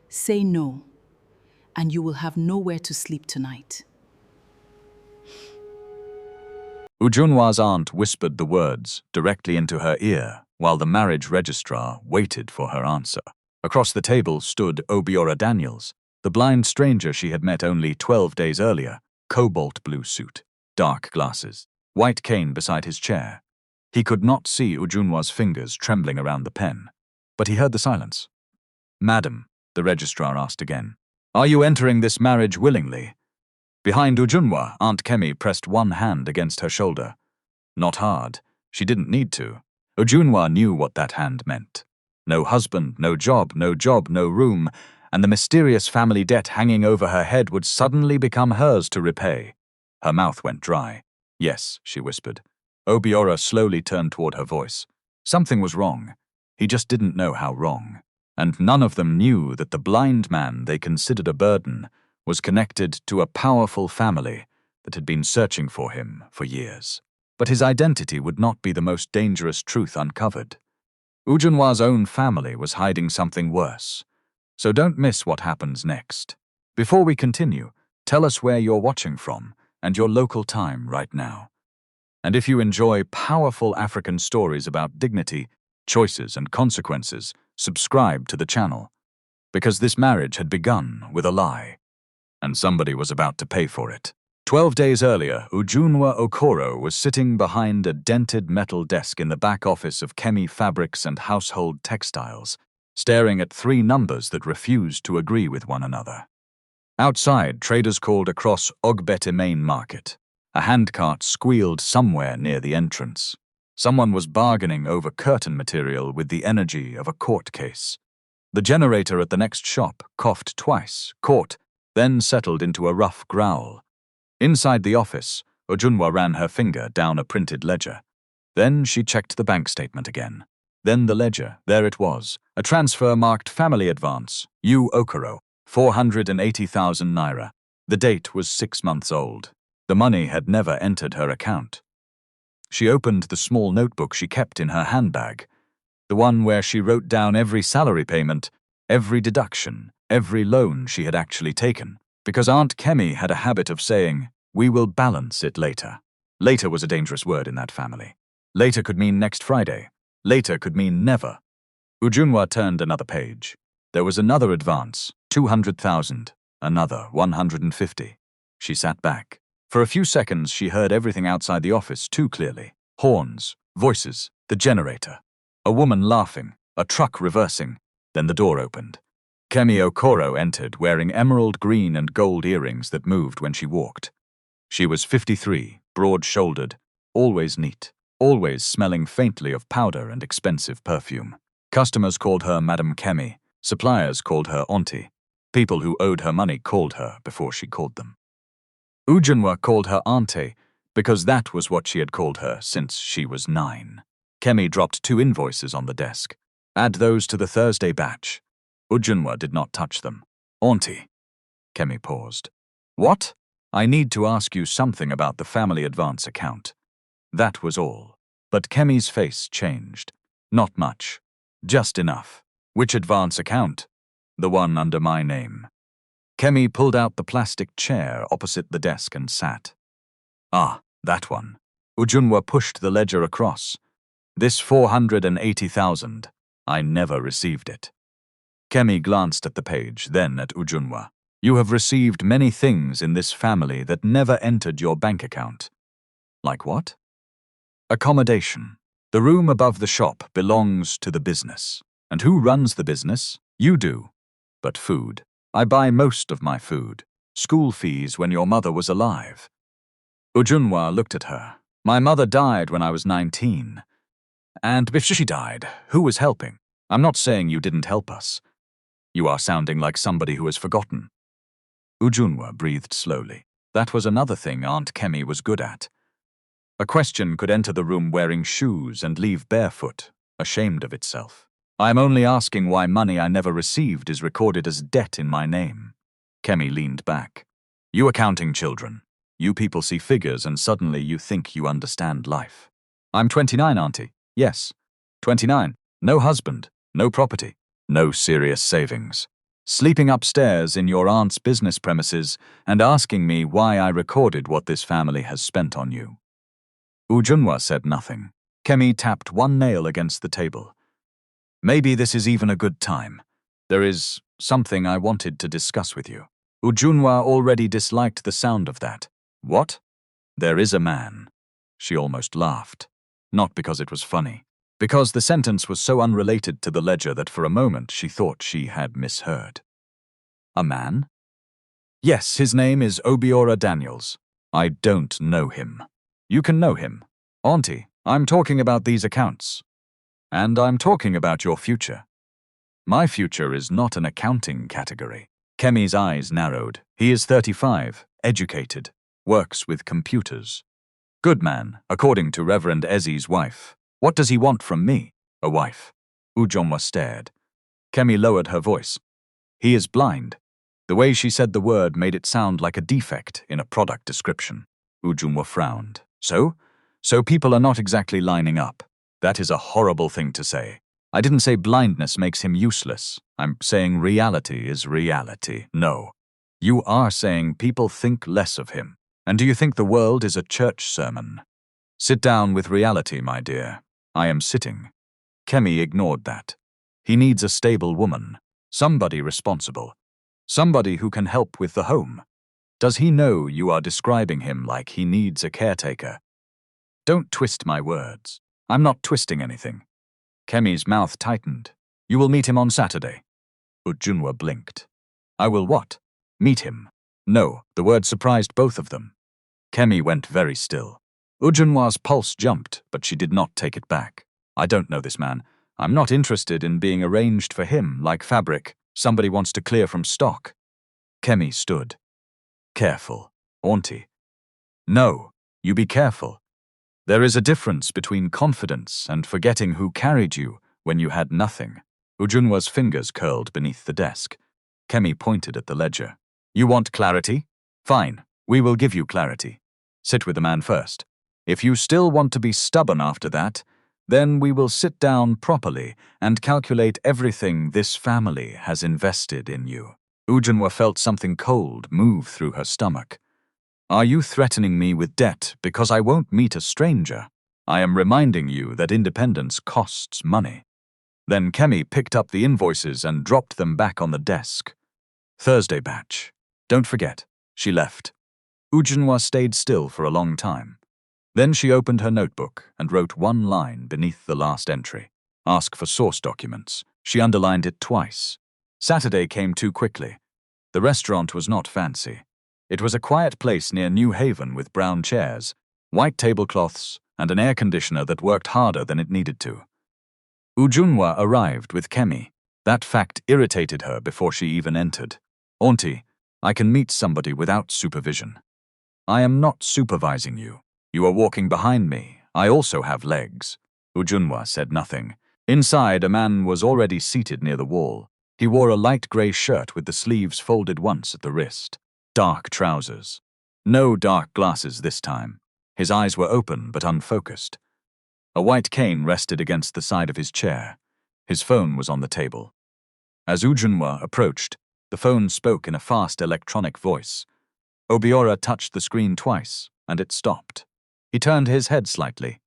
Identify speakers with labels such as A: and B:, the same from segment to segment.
A: Say no, and you will have nowhere to sleep tonight.
B: Ujunwa's aunt whispered the words directly into her ear while the marriage registrar waited for her answer. Across the table stood Obiora Daniels, the blind stranger she had met only 12 days earlier, cobalt blue suit, dark glasses, white cane beside his chair. He could not see Ujunwa's fingers trembling around the pen, but he heard the silence. "Madam," the registrar asked again, "are you entering this marriage willingly?" Behind Ujunwa, Aunt Kemi pressed one hand against her shoulder. Not hard. She didn't need to. Ujunwa knew what that hand meant. No husband, no job, no room, and the mysterious family debt hanging over her head would suddenly become hers to repay. Her mouth went dry. "Yes," she whispered. Obiora slowly turned toward her voice. Something was wrong. He just didn't know how wrong. And none of them knew that the blind man they considered a burden was connected to a powerful family that had been searching for him for years. But his identity would not be the most dangerous truth uncovered. Ujunwa's own family was hiding something worse. So don't miss what happens next. Before we continue, tell us where you're watching from and your local time right now. And if you enjoy powerful African stories about dignity, choices, and consequences, subscribe to the channel. Because this marriage had begun with a lie, and somebody was about to pay for it. 12 days earlier, Ujunwa Okoro was sitting behind a dented metal desk in the back office of Kemi Fabrics and Household Textiles, staring at three numbers that refused to agree with one another. Outside, traders called across Ogbete Main Market. A handcart squealed somewhere near the entrance. Someone was bargaining over curtain material with the energy of a court case. The generator at the next shop coughed twice, caught, then settled into a rough growl. Inside the office, Ujunwa ran her finger down a printed ledger. Then she checked the bank statement again. Then the ledger, there it was, a transfer marked Family Advance, U. Okoro, 480,000 naira. The date was 6 months old. The money had never entered her account. She opened the small notebook she kept in her handbag, the one where she wrote down every salary payment, every deduction, every loan she had actually taken, because Aunt Kemi had a habit of saying, "We will balance it later." Later was a dangerous word in that family. Later could mean next Friday. Later could mean never. Ujunwa turned another page. There was another advance, 200,000, another 150. She sat back. For a few seconds she heard everything outside the office too clearly. Horns, voices, the generator. A woman laughing, a truck reversing. Then the door opened. Kemi Okoro entered wearing emerald green and gold earrings that moved when she walked. She was 53, broad-shouldered, always neat, always smelling faintly of powder and expensive perfume. Customers called her Madam Kemi, suppliers called her Auntie. People who owed her money called her before she called them. Ujunwa called her Auntie because that was what she had called her since she was 9. Kemi dropped 2 invoices on the desk. "Add those to the Thursday batch." Ujunwa did not touch them. "Auntie." Kemi paused. "What?" "I need to ask you something about the family advance account." That was all. But Kemi's face changed. "Not much. Just enough." "Which advance account?" "The one under my name." Kemi pulled out the plastic chair opposite the desk and sat. "Ah, that one." Ujunwa pushed the ledger across. "This 480,000. I never received it." Kemi glanced at the page, then at Ujunwa. "You have received many things in this family that never entered your bank account." "Like what?" "Accommodation. The room above the shop belongs to the business. And who runs the business? You do. But food. I buy most of my food. School fees when your mother was alive." Ujunwa looked at her. "My mother died when I was 19. And before she died, who was helping? I'm not saying you didn't help us. You are sounding like somebody who has forgotten." Ujunwa breathed slowly. That was another thing Aunt Kemi was good at. A question could enter the room wearing shoes and leave barefoot, ashamed of itself. "I am only asking why money I never received is recorded as debt in my name." Kemi leaned back. "You accounting children. You people see figures and suddenly you think you understand life." "I'm 29, Auntie. Yes. 29. No husband. No property. No serious savings. sleeping upstairs in your aunt's business premises and asking me why I recorded what this family has spent on you. Ujunwa said nothing. Kemi tapped one nail against the table. Maybe this is even a good time. There is something I wanted to discuss with you. Ujunwa already disliked the sound of that. What? There is a man. She almost laughed. Not because it was funny. Because the sentence was so unrelated to the ledger that for a moment she thought she had misheard. A man? Yes, his name is Obiora Daniels. I don't know him. You can know him. Auntie, I'm talking about these accounts. And I'm talking about your future. My future is not an accounting category. Kemi's eyes narrowed. He is 35, educated, works with computers. Good man, according to Reverend Ezzy's wife. What does he want from me? A wife. Ujunwa stared. Kemi lowered her voice. He is blind. The way she said the word made it sound like a defect in a product description. Ujunwa frowned. So people are not exactly lining up. That is a horrible thing to say. I didn't say blindness makes him useless. I'm saying reality is reality. No. You are saying people think less of him. And do you think the world is a church sermon? Sit down with reality, my dear. I am sitting. Kemi ignored that. He needs a stable woman. Somebody responsible. Somebody who can help with the home. Does he know you are describing him like he needs a caretaker? Don't twist my words. I'm not twisting anything. Kemi's mouth tightened. You will meet him on Saturday. Ujunwa blinked. I will what? Meet him. No, the word surprised both of them. Kemi went very still. Ujunwa's pulse jumped, but she did not take it back. I don't know this man. I'm not interested in being arranged for him like fabric somebody wants to clear from stock. Kemi stood. Careful, auntie. No, you be careful. There is a difference between confidence and forgetting who carried you when you had nothing. Ujunwa's fingers curled beneath the desk. Kemi pointed at the ledger. You want clarity? Fine, we will give you clarity. Sit with the man first. If you still want to be stubborn after that, then we will sit down properly and calculate everything this family has invested in you. Ujunwa felt something cold move through her stomach. Are you threatening me with debt because I won't meet a stranger? I am reminding you that independence costs money. Then Kemi picked up the invoices and dropped them back on the desk. Thursday batch. Don't forget. She left. Ujunwa stayed still for a long time. Then she opened her notebook and wrote one line beneath the last entry. Ask for source documents. She underlined it twice. Saturday came too quickly. The restaurant was not fancy. It was a quiet place near New Haven with brown chairs, white tablecloths, and an air conditioner that worked harder than it needed to. Ujunwa arrived with Kemi. That fact irritated her before she even entered. Auntie, I can meet somebody without supervision. I am not supervising you. You are walking behind me. I also have legs. Ujunwa said nothing. Inside, a man was already seated near the wall. He wore a light grey shirt with the sleeves folded once at the wrist. Dark trousers. No dark glasses this time. His eyes were open but unfocused. A white cane rested against the side of his chair. His phone was on the table. As Ujunwa approached, the phone spoke in a fast electronic voice. Obiora touched the screen twice, and it stopped. He turned his head slightly.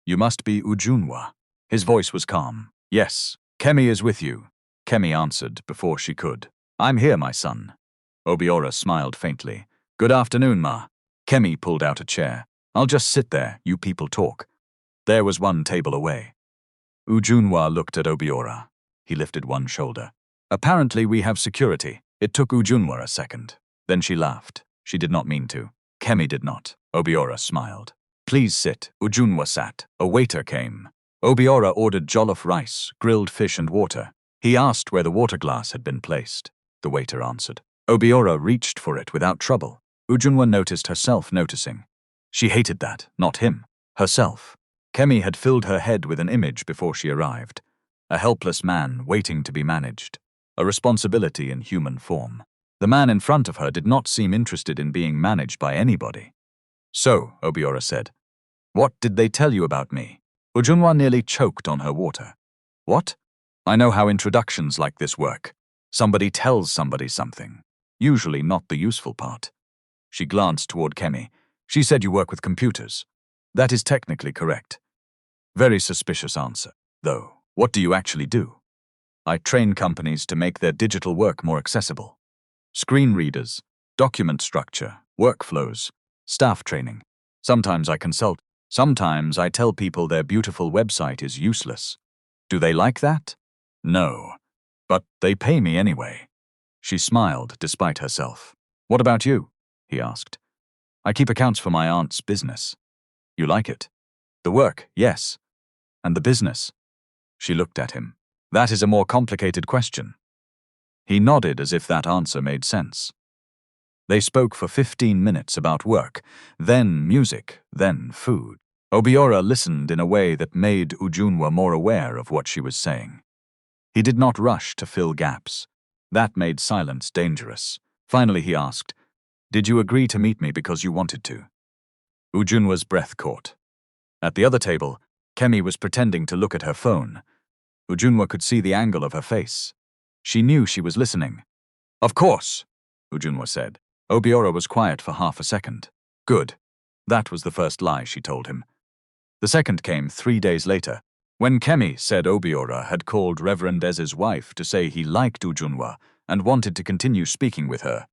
B: You must be Ujunwa. His voice was calm. Yes, Kemi is with you. Kemi answered before she could. I'm here, my son. Obiora smiled faintly. Good afternoon, Ma. Kemi pulled out a chair. I'll just sit there, you people talk. There was one table away. Ujunwa looked at Obiora. He lifted one shoulder. Apparently we have security. It took Ujunwa a second. Then she laughed. She did not mean to. Kemi did not. Obiora smiled. Please sit. Ujunwa sat. A waiter came. Obiora ordered jollof rice, grilled fish and water. He asked where the water glass had been placed. The waiter answered. Obiora reached for it without trouble. Ujunwa noticed herself noticing. She hated that, not him. Herself. Kemi had filled her head with an image before she arrived. A helpless man waiting to be managed. A responsibility in human form. The man in front of her did not seem interested in being managed by anybody. So, Obiora said, what did they tell you about me? Ujunwa nearly choked on her water. What? I know how introductions like this work. Somebody tells somebody something, usually not the useful part. She glanced toward Kemi. She said you work with computers. That is technically correct. Very suspicious answer, though. What do you actually do? I train companies to make their digital work more accessible. Screen readers, document structure, workflows, staff training. Sometimes I consult. Sometimes I tell people their beautiful website is useless. Do they like that? No. But they pay me anyway. She smiled despite herself. What about you? He asked. I keep accounts for my aunt's business. You like it? The work, yes. And the business? She looked at him. That is a more complicated question. He nodded as if that answer made sense. They spoke for 15 minutes about work, then music, then food. Obiora listened in a way that made Ujunwa more aware of what she was saying. He did not rush to fill gaps. That made silence dangerous. Finally he asked, Did you agree to meet me because you wanted to? Ujunwa's breath caught. At the other table, Kemi was pretending to look at her phone. Ujunwa could see the angle of her face. She knew she was listening. Of course, Ujunwa said. Obiora was quiet for half a second. Good. That was the first lie she told him. The second came 3 days later, when Kemi said Obiora had called Reverend Ez's wife to say he liked Ujunwa and wanted to continue speaking with her.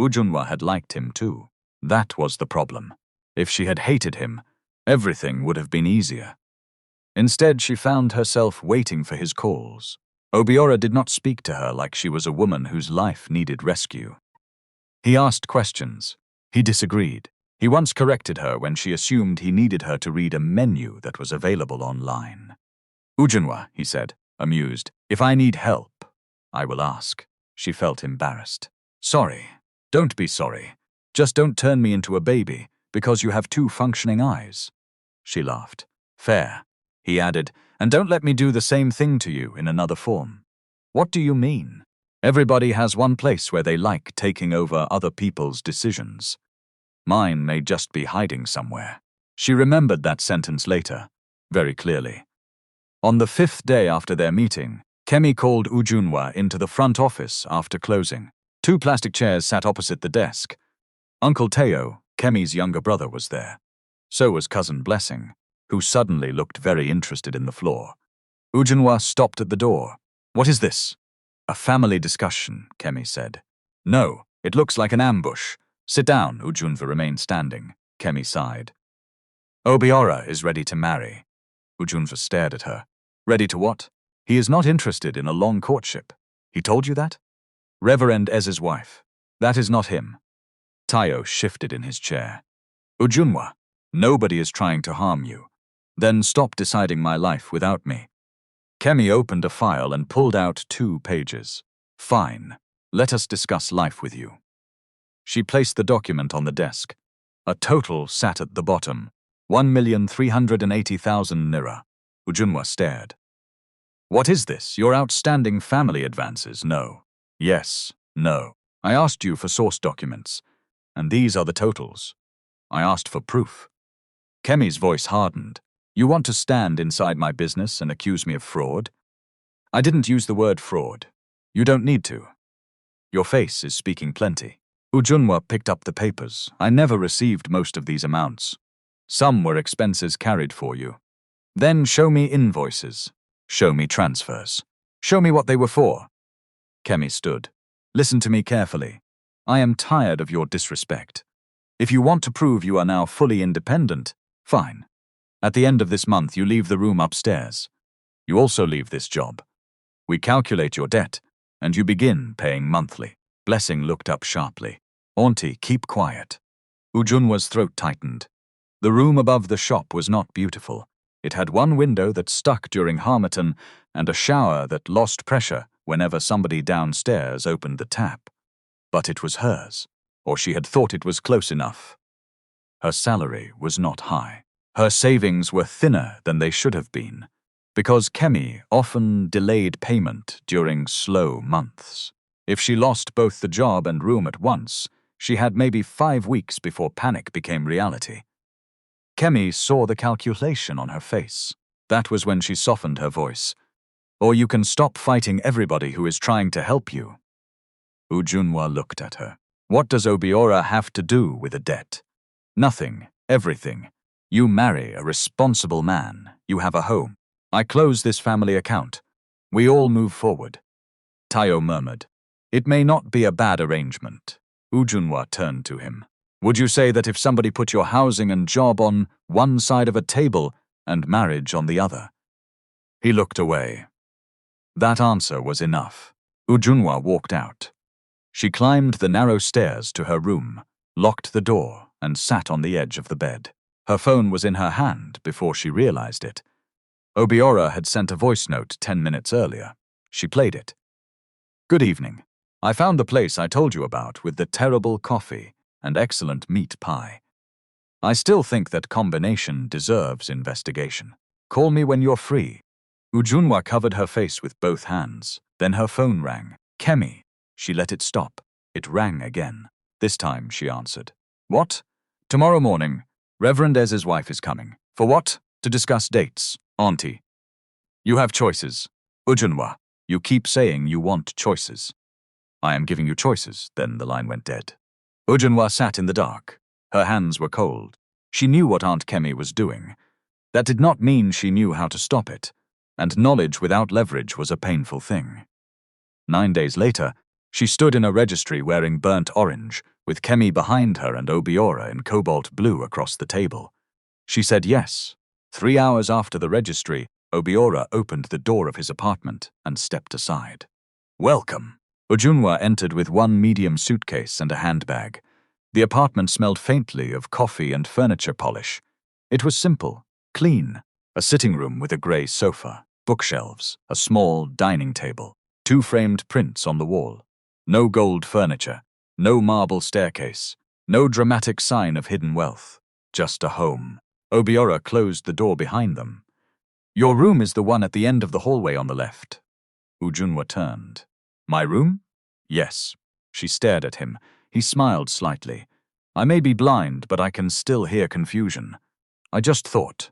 B: Ujunwa had liked him too. That was the problem. If she had hated him, everything would have been easier. Instead, she found herself waiting for his calls. Obiora did not speak to her like she was a woman whose life needed rescue. He asked questions. He disagreed. He once corrected her when she assumed he needed her to read a menu that was available online. Ujunwa, he said, amused, if I need help, I will ask. She felt embarrassed. Sorry. Don't be sorry. Just don't turn me into a baby because you have 2 functioning eyes. She laughed. Fair. He added, and don't let me do the same thing to you in another form. What do you mean? Everybody has one place where they like taking over other people's decisions. Mine may just be hiding somewhere. She remembered that sentence later, very clearly. On the 5th day after their meeting, Kemi called Ujunwa into the front office after closing. 2 plastic chairs sat opposite the desk. Uncle Teo, Kemi's younger brother, was there. So was Cousin Blessing, who suddenly looked very interested in the floor. Ujunwa stopped at the door. What is this? A family discussion, Kemi said. No, it looks like an ambush. Sit down, Ujunwa remained standing. Kemi sighed. Obiora is ready to marry. Ujunwa stared at her. Ready to what? He is not interested in a long courtship. He told you that? Reverend Ez's wife. That is not him. Tayo shifted in his chair. Ujunwa, nobody is trying to harm you. Then stop deciding my life without me. Kemi opened a file and pulled out 2 pages. Fine. Let us discuss life with you. She placed the document on the desk. A total sat at the bottom. 1,380,000 nira. Ujunwa stared. What is this? Your outstanding family advances? No. Yes. No. I asked you for source documents, and these are the totals. I asked for proof. Kemi's voice hardened. You want to stand inside my business and accuse me of fraud? I didn't use the word fraud. You don't need to. Your face is speaking plenty. Ujunwa picked up the papers. I never received most of these amounts. Some were expenses carried for you. Then show me invoices. Show me transfers. Show me what they were for. Kemi stood. Listen to me carefully. I am tired of your disrespect. If you want to prove you are now fully independent, fine. At the end of this month, you leave the room upstairs. You also leave this job. We calculate your debt, and you begin paying monthly. Blessing looked up sharply. Auntie, keep quiet. Ujunwa's throat tightened. The room above the shop was not beautiful. It had one window that stuck during Harmattan and a shower that lost pressure whenever somebody downstairs opened the tap. But it was hers, or she had thought it was close enough. Her salary was not high. Her savings were thinner than they should have been, because Kemi often delayed payment during slow months. If she lost both the job and room at once, she had maybe 5 weeks before panic became reality. Kemi saw the calculation on her face. That was when she softened her voice. or you can stop fighting everybody who is trying to help you." Ujunwa looked at her. "What does Obiora have to do with a debt?" "Nothing, everything. You marry a responsible man. You have a home. I close this family account. We all move forward." Tayo murmured, "It may not be a bad arrangement." Ujunwa turned to him. "Would you say that if somebody put your housing and job on one side of a table and marriage on the other?" He looked away. That answer was enough. Ujunwa walked out. She climbed the narrow stairs to her room, locked the door, and sat on the edge of the bed. Her phone was in her hand before she realized it. Obiora had sent a voice note 10 minutes earlier. She played it. "Good evening. I found the place I told you about with the terrible coffee and excellent meat pie. I still think that combination deserves investigation. Call me when you're free." Ujunwa covered her face with both hands. Then her phone rang. "Kemi." She let it stop. It rang again. This time she answered. "What?" "Tomorrow morning. Reverend Ez's wife is coming." "For what?" "To discuss dates, Auntie." "You have choices." "Ujunwa, you keep saying you want choices." "I am giving you choices." Then the line went dead. Ujunwa sat in the dark. Her hands were cold. She knew what Aunt Kemi was doing. That did not mean she knew how to stop it, and knowledge without leverage was a painful thing. 9 days later, she stood in a registry wearing burnt orange, with Kemi behind her and Obiora in cobalt blue across the table. She said yes. 3 hours after the registry, Obiora opened the door of his apartment and stepped aside. "Welcome." Ujunwa entered with one medium suitcase and a handbag. The apartment smelled faintly of coffee and furniture polish. It was simple, clean, a sitting room with a grey sofa, bookshelves, a small dining table, 2 framed prints on the wall. No gold furniture, no marble staircase, no dramatic sign of hidden wealth, just a home. Obiora closed the door behind them. "Your room is the one at the end of the hallway on the left." Ujunwa turned. "My room?" "Yes." She stared at him. He smiled slightly. "I may be blind, but I can still hear confusion. I just thought."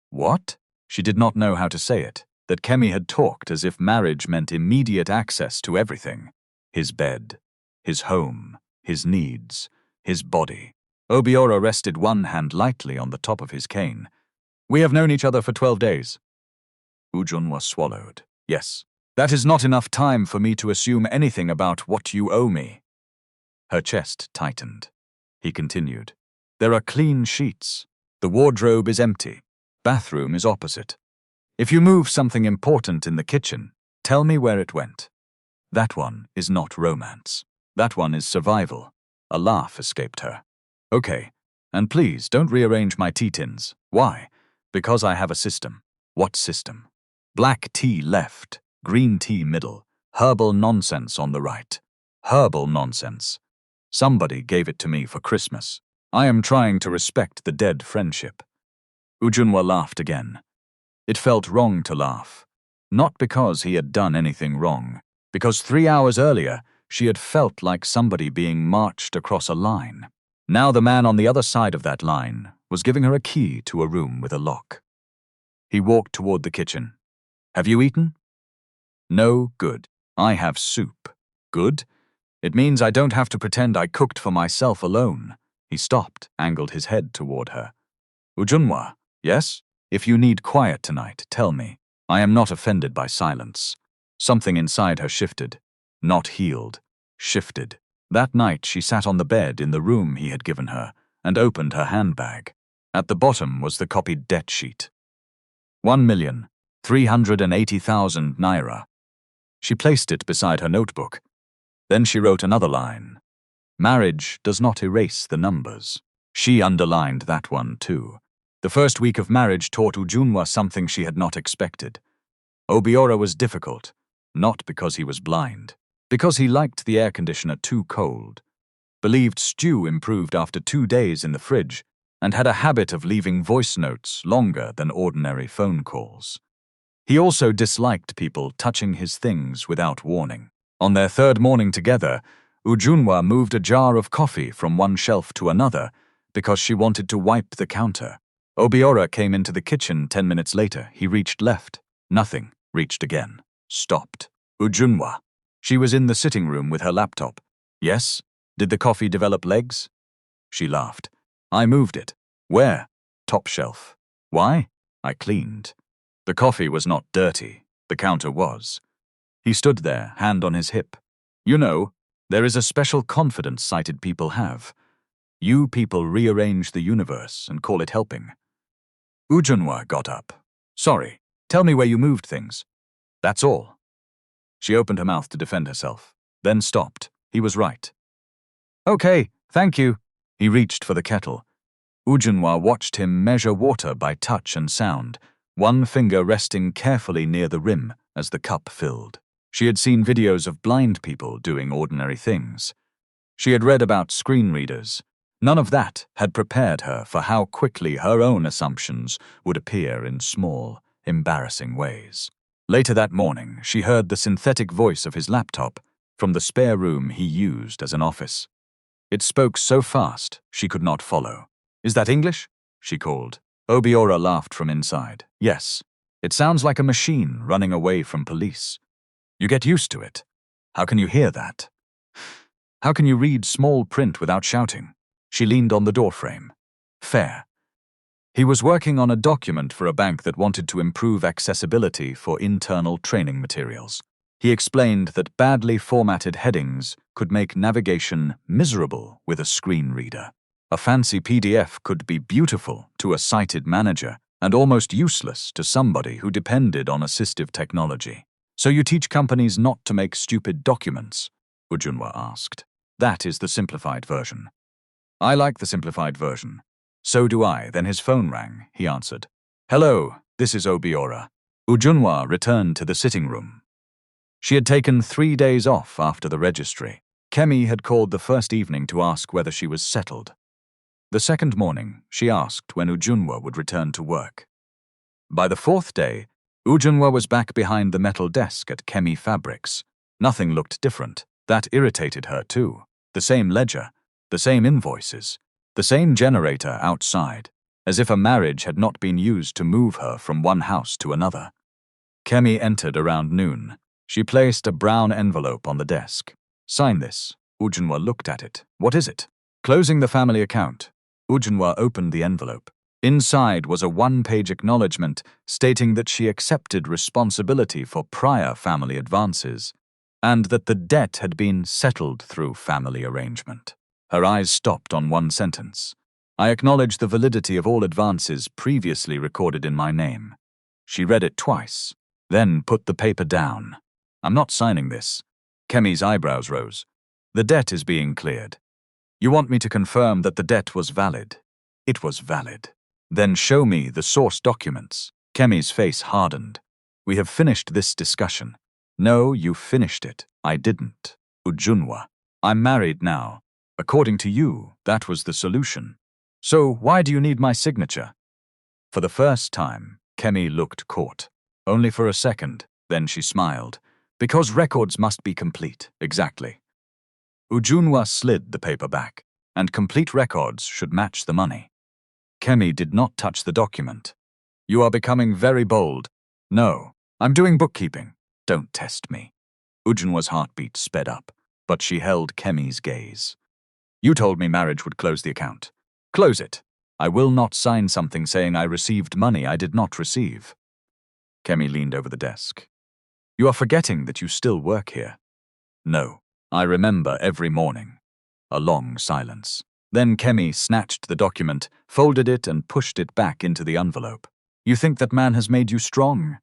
B: "What?" She did not know how to say it. That Kemi had talked as if marriage meant immediate access to everything. His bed, his home, his needs, his body. Obiora rested one hand lightly on the top of his cane. "We have known each other for 12 days. Ujunwa swallowed. "Yes. That is not enough time for me to assume anything about what you owe me." Her chest tightened. He continued. "There are clean sheets. The wardrobe is empty. Bathroom is opposite. If you move something important in the kitchen, tell me where it went. That one is not romance. That one is survival." A laugh escaped her. "Okay, and please don't rearrange my tea tins." "Why?" "Because I have a system." "What system?" "Black tea left, green tea middle, herbal nonsense on the right." "Herbal nonsense." "Somebody gave it to me for Christmas. I am trying to respect the dead friendship." Ujunwa laughed again. It felt wrong to laugh. Not because he had done anything wrong, because 3 hours earlier she had felt like somebody being marched across a line. Now the man on the other side of that line was giving her a key to a room with a lock. He walked toward the kitchen. "Have you eaten?" "No, good. I have soup." "Good? It means I don't have to pretend I cooked for myself alone." He stopped, angled his head toward her. "Ujunwa, yes? If you need quiet tonight, tell me. I am not offended by silence." Something inside her shifted. Not healed. Shifted. That night she sat on the bed in the room he had given her and opened her handbag. At the bottom was the copied debt sheet. 1,380,000 naira. She placed it beside her notebook. Then she wrote another line. "Marriage does not erase the numbers." She underlined that one too. The first week of marriage taught Ujunwa something she had not expected. Obiora was difficult, not because he was blind, because he liked the air conditioner too cold, believed stew improved after 2 days in the fridge, and had a habit of leaving voice notes longer than ordinary phone calls. He also disliked people touching his things without warning. On their 3rd morning together, Ujunwa moved a jar of coffee from one shelf to another because she wanted to wipe the counter. Obiora came into the kitchen 10 minutes later. He reached left. Nothing. Reached again. stopped. Ujunwa. She was in the sitting room with her laptop. Yes? Did the coffee develop legs? She laughed. I moved it. Where? Top shelf. Why? I cleaned. The coffee was not dirty. The counter was. He stood there, hand on his hip. You know, there is a special confidence sighted people have. You people rearrange the universe and call it helping. Ujunwa got up. Sorry, tell me where you moved things. That's all. She opened her mouth to defend herself, then stopped. He was right. Okay, thank you. He reached for the kettle. Ujunwa watched him measure water by touch and sound, one finger resting carefully near the rim as the cup filled. She had seen videos of blind people doing ordinary things. She had read about screen readers. None of that had prepared her for how quickly her own assumptions would appear in small, embarrassing ways. Later that morning, she heard the synthetic voice of his laptop from the spare room he used as an office. It spoke so fast she could not follow. Is that English? She called. Obiora laughed from inside. Yes. It sounds like a machine running away from police. You get used to it. How can you hear that? How can you read small print without shouting? She leaned on the doorframe. Fair. He was working on a document for a bank that wanted to improve accessibility for internal training materials. He explained that badly formatted headings could make navigation miserable with a screen reader. A fancy PDF could be beautiful to a sighted manager and almost useless to somebody who depended on assistive technology. So you teach companies not to make stupid documents? Ujunwa asked. That is the simplified version. I like the simplified version. So do I. Then his phone rang. He answered. Hello, this is Obiora. Ujunwa returned to the sitting room. She had taken 3 days off after the registry. Kemi had called the first evening to ask whether she was settled. The second morning, she asked when Ujunwa would return to work. By the fourth day, Ujunwa was back behind the metal desk at Kemi Fabrics. Nothing looked different. That irritated her too. The same ledger, the same invoices, the same generator outside, as if a marriage had not been used to move her from one house to another. Kemi entered around noon. She placed a brown envelope on the desk. Sign this. Ujunwa looked at it. What is it? Closing the family account. Ujunwa opened the envelope. Inside was a one-page acknowledgement stating that she accepted responsibility for prior family advances and that the debt had been settled through family arrangement. Her eyes stopped on one sentence. I acknowledge the validity of all advances previously recorded in my name. She read it twice, then put the paper down. I'm not signing this. Kemi's eyebrows rose. The debt is being cleared. You want me to confirm that the debt was valid? It was valid. Then show me the source documents. Kemi's face hardened. We have finished this discussion. No, you finished it. I didn't. Ujunwa. I'm married now. According to you, that was the solution. So why do you need my signature? For the first time, Kemi looked caught. Only for a second, then she smiled. Because records must be complete. Exactly. Ujunwa slid the paper back, and complete records should match the money. Kemi did not touch the document. You are becoming very bold. No, I'm doing bookkeeping. Don't test me. Ujunwa's heartbeat sped up, but she held Kemi's gaze. You told me marriage would close the account. Close it. I will not sign something saying I received money I did not receive. Kemi leaned over the desk. You are forgetting that you still work here. No, I remember every morning. A long silence. Then Kemi snatched the document, folded it and pushed it back into the envelope. You think that man has made you strong?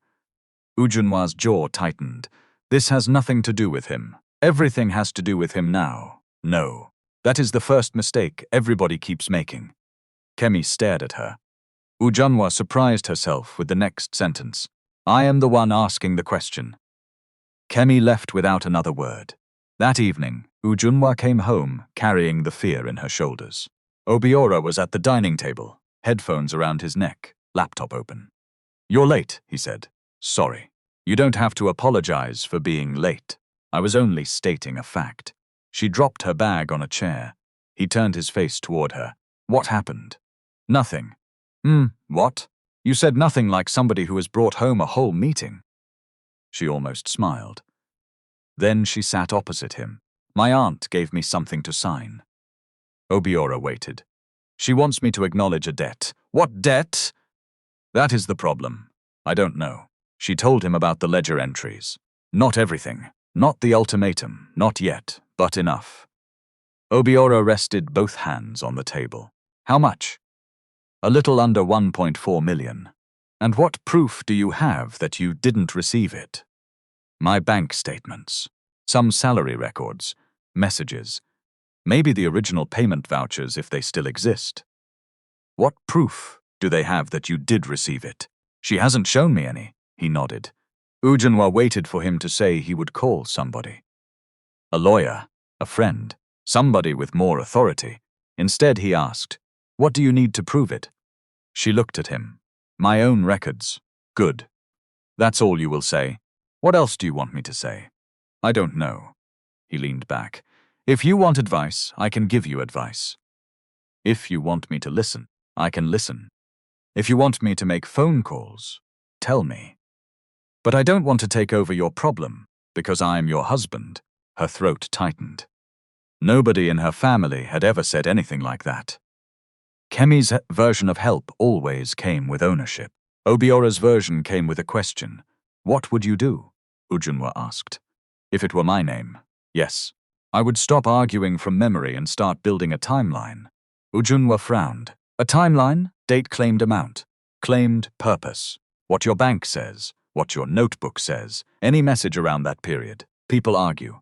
B: Ujunwa's jaw tightened. This has nothing to do with him. Everything has to do with him now. No. That is the first mistake everybody keeps making. Kemi stared at her. Ujunwa surprised herself with the next sentence. I am the one asking the question. Kemi left without another word. That evening, Ujunwa came home carrying the fear in her shoulders. Obiora was at the dining table, headphones around his neck, laptop open. You're late, he said. Sorry. You don't have to apologize for being late. I was only stating a fact. She dropped her bag on a chair. He turned his face toward her. What happened? Nothing. What? You said nothing like somebody who has brought home a whole meeting. She almost smiled. Then she sat opposite him. My aunt gave me something to sign. Obiora waited. She wants me to acknowledge a debt. What debt? That is the problem. I don't know. She told him about the ledger entries. Not everything. Not the ultimatum. Not yet, but enough. Obiora rested both hands on the table. How much? A little under 1.4 million. And what proof do you have that you didn't receive it? My bank statements. Some salary records. Messages. Maybe the original payment vouchers if they still exist. What proof do they have that you did receive it? She hasn't shown me any, he nodded. Ujunwa waited for him to say he would call somebody. A lawyer, a friend, somebody with more authority. Instead, he asked, "What do you need to prove it?" She looked at him. My own records. Good. That's all you will say. What else do you want me to say? I don't know. He leaned back. If you want advice, I can give you advice. If you want me to listen, I can listen. If you want me to make phone calls, tell me. But I don't want to take over your problem, because I am your husband. Her throat tightened. Nobody in her family had ever said anything like that. Kemi's version of help always came with ownership. Obiora's version came with a question. What would you do? Ujunwa asked. If it were my name, yes. I would stop arguing from memory and start building a timeline. Ujunwa frowned. A timeline? Date, claimed amount. Claimed purpose. What your bank says. What your notebook says. Any message around that period. People argue.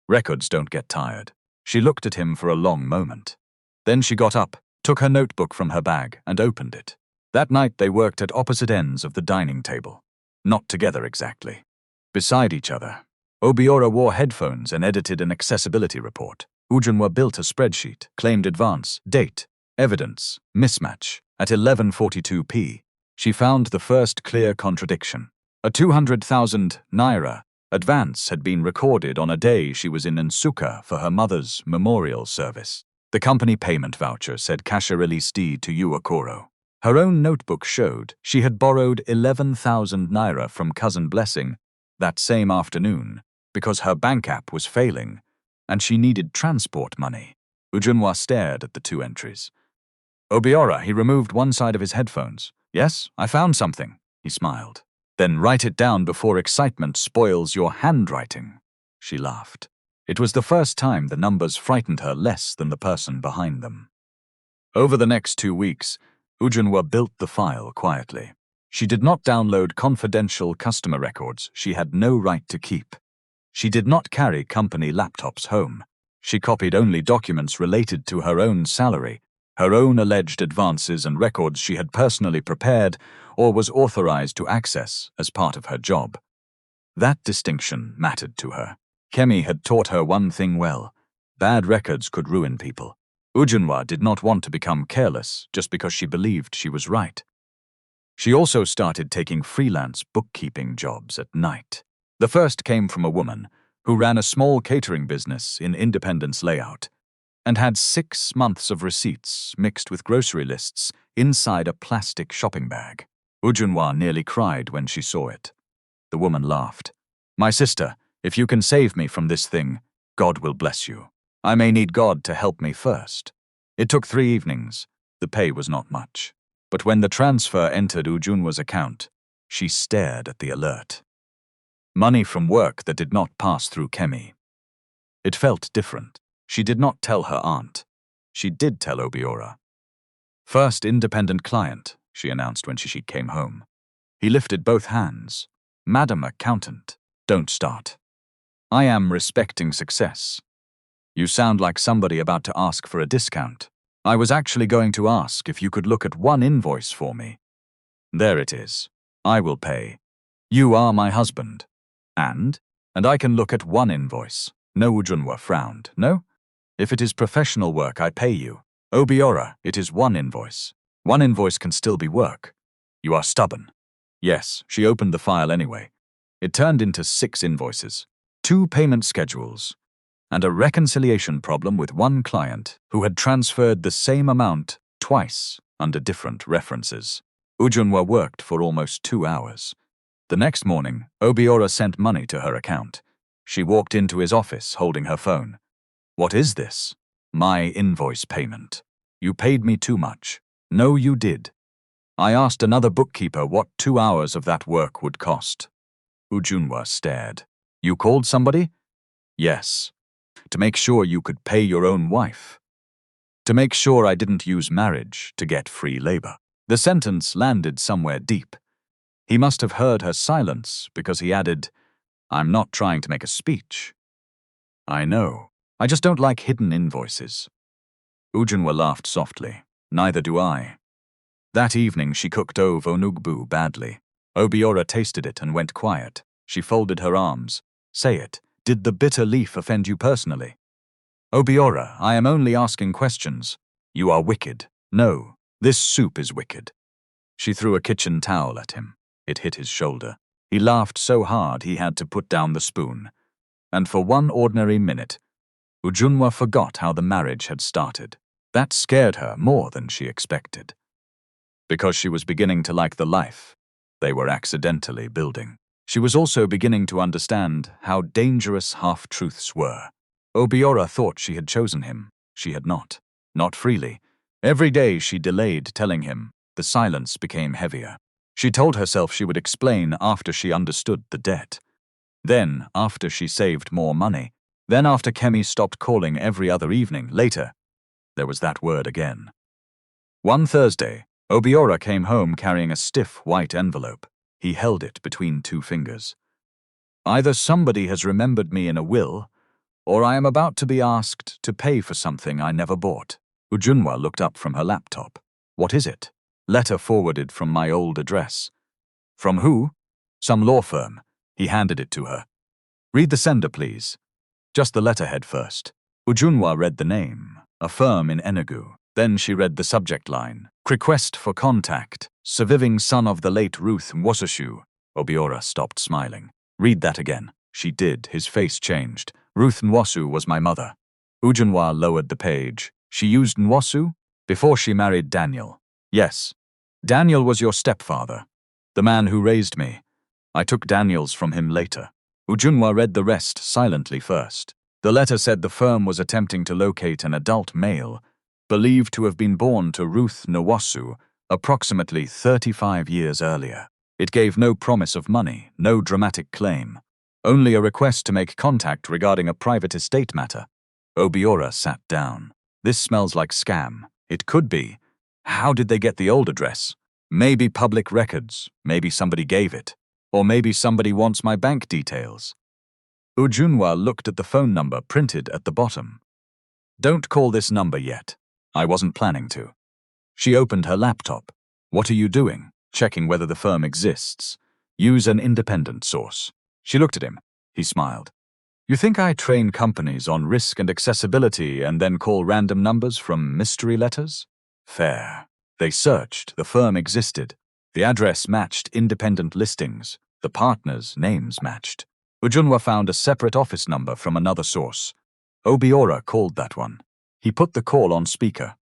B: Records don't get tired. She looked at him for a long moment. Then she got up, took her notebook from her bag, and opened it. That night they worked at opposite ends of the dining table. Not together exactly. Beside each other. Obiora wore headphones and edited an accessibility report. Ujunwa built a spreadsheet, claimed advance, date, evidence, mismatch. At 11:42 p. She found the first clear contradiction. A 200,000 naira advance had been recorded on a day she was in Nsukka for her mother's memorial service. The company payment voucher said cashier release deed to Uakoro. Her own notebook showed she had borrowed 11,000 naira from cousin Blessing that same afternoon because her bank app was failing and she needed transport money. Ujunwa stared at the two entries. Obiora, he removed one side of his headphones. Yes, I found something, he smiled. Then write it down before excitement spoils your handwriting. She laughed. It was the first time the numbers frightened her less than the person behind them. Over the next 2 weeks, Ujunwa built the file quietly. She did not download confidential customer records she had no right to keep. She did not carry company laptops home. She copied only documents related to her own salary, her own alleged advances and records she had personally prepared or was authorized to access as part of her job. That distinction mattered to her. Kemi had taught her one thing well. Bad records could ruin people. Ujunwa did not want to become careless just because she believed she was right. She also started taking freelance bookkeeping jobs at night. The first came from a woman who ran a small catering business in Independence Layout and had 6 months of receipts mixed with grocery lists inside a plastic shopping bag. Ujunwa nearly cried when she saw it. The woman laughed. My sister, if you can save me from this thing, God will bless you. I may need God to help me first. It took 3 evenings. The pay was not much. But when the transfer entered Ujunwa's account, she stared at the alert. Money from work that did not pass through Kemi. It felt different. She did not tell her aunt. She did tell Obiora. First independent client, she announced when she came home. He lifted both hands. Madam Accountant, don't start. I am respecting success. You sound like somebody about to ask for a discount. I was actually going to ask if you could look at one invoice for me. There it is. I will pay. You are my husband. And I can look at one invoice. No, Ujunwa frowned. No? If it is professional work, I pay you. Obiora, it is one invoice. One invoice can still be work. You are stubborn. Yes, she opened the file anyway. It turned into 6 invoices, 2 payment schedules, and a reconciliation problem with one client who had transferred the same amount twice under different references. Ujunwa worked for almost 2 hours. The next morning, Obiora sent money to her account. She walked into his office holding her phone. "What is this?" "My invoice payment. You paid me too much." "No, you did. I asked another bookkeeper what 2 hours of that work would cost." Ujunwa stared. "You called somebody?" "Yes. To make sure you could pay your own wife. To make sure I didn't use marriage to get free labor." The sentence landed somewhere deep. He must have heard her silence because he added, "I'm not trying to make a speech." "I know. I just don't like hidden invoices." Ujunwa laughed softly. "Neither do I." That evening she cooked onugbu badly. Obiora tasted it and went quiet. She folded her arms. "Say it. Did the bitter leaf offend you personally?" "Obiora, I am only asking questions." "You are wicked." "No, this soup is wicked." She threw a kitchen towel at him. It hit his shoulder. He laughed so hard he had to put down the spoon. And for one ordinary minute, Ujunwa forgot how the marriage had started. That scared her more than she expected. Because she was beginning to like the life they were accidentally building. She was also beginning to understand how dangerous half-truths were. Obiora thought she had chosen him. She had not. Not freely. Every day she delayed telling him. The silence became heavier. She told herself she would explain after she understood the debt. Then, after she saved more money. Then after Kemi stopped calling every other evening. Later, there was that word again. One Thursday, Obiora came home carrying a stiff white envelope. He held it between 2 fingers. "Either somebody has remembered me in a will, or I am about to be asked to pay for something I never bought." Ujunwa looked up from her laptop. "What is it?" "Letter forwarded from my old address." "From who?" "Some law firm." He handed it to her. "Read the sender, please." "Just the letterhead first." Ujunwa read the name, a firm in Enugu. Then she read the subject line. "Request for contact, surviving son of the late Ruth Nwosashu." Obiora stopped smiling. "Read that again." She did. His face changed. "Ruth Nwosu was my mother." Ujunwa lowered the page. "She used Nwosu? Before she married Daniel." "Yes. Daniel was your stepfather, the man who raised me. I took Daniels from him later." Ujunwa read the rest silently first. The letter said the firm was attempting to locate an adult male, believed to have been born to Ruth Nwosu approximately 35 years earlier. It gave no promise of money, no dramatic claim, only a request to make contact regarding a private estate matter. Obiora sat down. "This smells like scam. It could be. How did they get the old address? Maybe public records, maybe somebody gave it, or maybe somebody wants my bank details." Ujunwa looked at the phone number printed at the bottom. "Don't call this number yet. I wasn't planning to." She opened her laptop. "What are you doing?" "Checking whether the firm exists. Use an independent source." She looked at him. He smiled. "You think I train companies on risk and accessibility and then call random numbers from mystery letters?" "Fair." They searched. The firm existed. The address matched independent listings. The partners' names matched. Ujunwa found a separate office number from another source. Obiora called that one. He put the call on speaker.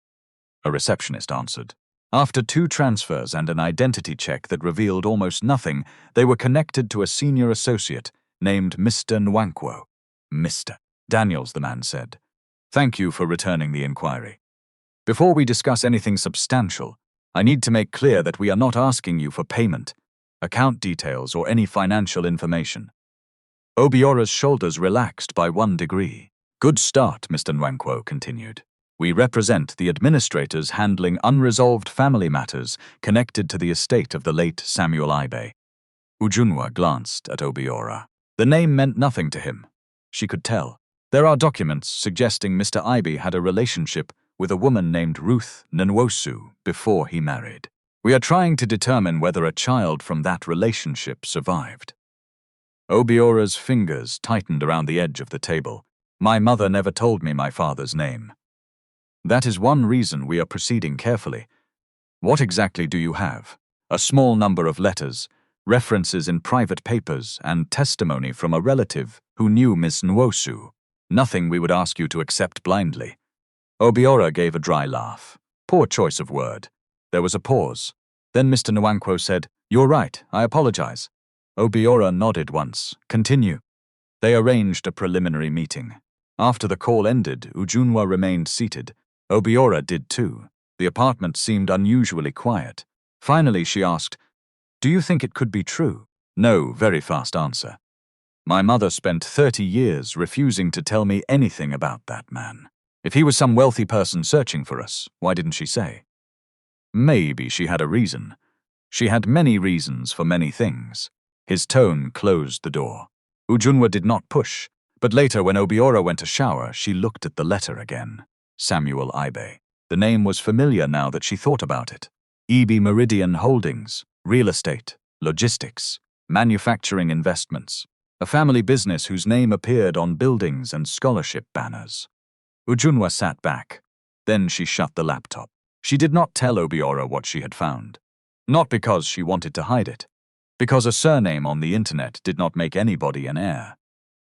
B: A receptionist answered. After 2 transfers and an identity check that revealed almost nothing, they were connected to a senior associate named Mr. Nwankwo. "Mr. Daniels," the man said. "Thank you for returning the inquiry. Before we discuss anything substantial, I need to make clear that we are not asking you for payment, account details, or any financial information." Obiora's shoulders relaxed by 1 degree. "Good start," Mr. Nwankwo continued. "We represent the administrators handling unresolved family matters connected to the estate of the late Samuel Ibe." Ujunwa glanced at Obiora. The name meant nothing to him. She could tell. "There are documents suggesting Mr. Ibe had a relationship with a woman named Ruth Nwosu before he married. We are trying to determine whether a child from that relationship survived." Obiora's fingers tightened around the edge of the table. "My mother never told me my father's name. That is one reason we are proceeding carefully. What exactly do you have?" "A small number of letters, references in private papers, and testimony from a relative who knew Miss Nwosu. Nothing we would ask you to accept blindly." Obiora gave a dry laugh. Poor choice of word. There was a pause. Then Mr. Nwankwo said, "You're right, I apologize." Obiora nodded once. Continue. They arranged a preliminary meeting. After the call ended, Ujunwa remained seated. Obiora did too. The apartment seemed unusually quiet. Finally, she asked, "Do you think it could be true?" "No," very fast answer. "My mother spent 30 years refusing to tell me anything about that man. If he was some wealthy person searching for us, why didn't she say?" Maybe she had a reason. She had many reasons for many things. His tone closed the door. Ujunwa did not push, but later when Obiora went to shower, she looked at the letter again. Samuel Ibe. The name was familiar now that she thought about it. EB Meridian Holdings, real estate, logistics, manufacturing investments, a family business whose name appeared on buildings and scholarship banners. Ujunwa sat back. Then she shut the laptop. She did not tell Obiora what she had found. Not because she wanted to hide it, because a surname on the internet did not make anybody an heir.